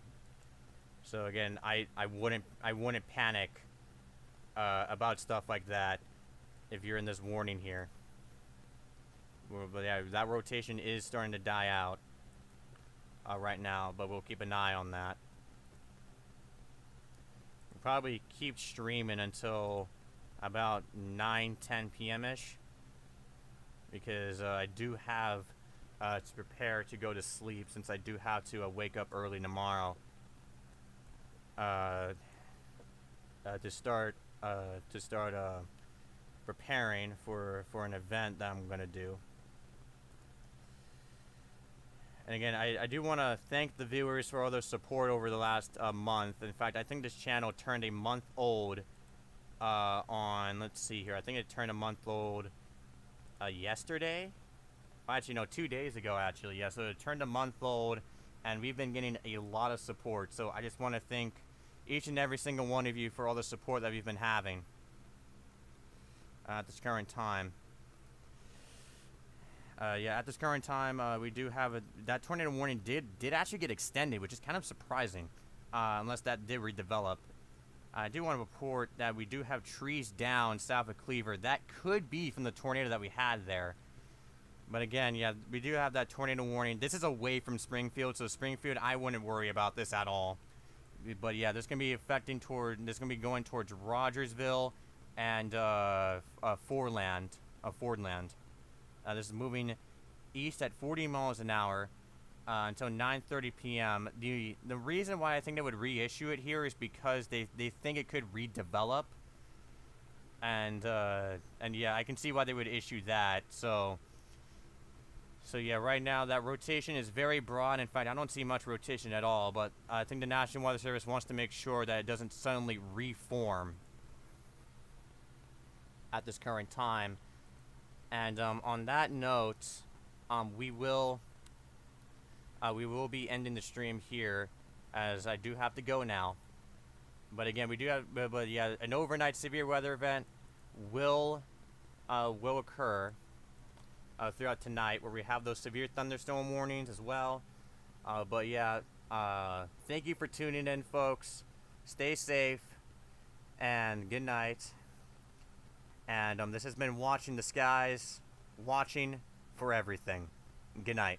So again, I wouldn't panic about stuff like that if you're in this warning here. But yeah, that rotation is starting to die out right now, but we'll keep an eye on that. We'll probably keep streaming until about 9-10 p.m.-ish, because I do have to prepare to go to sleep, since I do have to wake up early tomorrow to start preparing for an event that I'm gonna do. And again, I do want to thank the viewers for all their support over the last month. In fact, I think this channel turned a month old on, let's see here, I think it turned a month old yesterday? Well, actually, no, 2 days ago, actually. Yeah, so it turned a month old, and we've been getting a lot of support. So I just want to thank each and every single one of you for all the support that we've been having at this current time. Yeah, at this current time, we do have that tornado warning did actually get extended, which is kind of surprising, unless that did redevelop. I do want to report that we do have trees down south of Cleaver. That could be from the tornado that we had there. But again, yeah, we do have that tornado warning. This is away from Springfield, so Springfield, I wouldn't worry about this at all. But yeah, this is going to be this is going to be going towards Rogersville and Fordland. This is moving east at 40 miles an hour until 9:30 p.m. The reason why I think they would reissue it here is because they think it could redevelop, and yeah, I can see why they would issue that. So So yeah, right now that rotation is very broad. In fact, I don't see much rotation at all, but I think the National Weather Service wants to make sure that it doesn't suddenly reform at this current time. And on that note, we will be ending the stream here, as I do have to go now. But again, we do have, but yeah, an overnight severe weather event will occur throughout tonight, where we have those severe thunderstorm warnings as well. But yeah, thank you for tuning in, folks. Stay safe, and good night. And this has been Watching the Skies, watching for everything. Good night.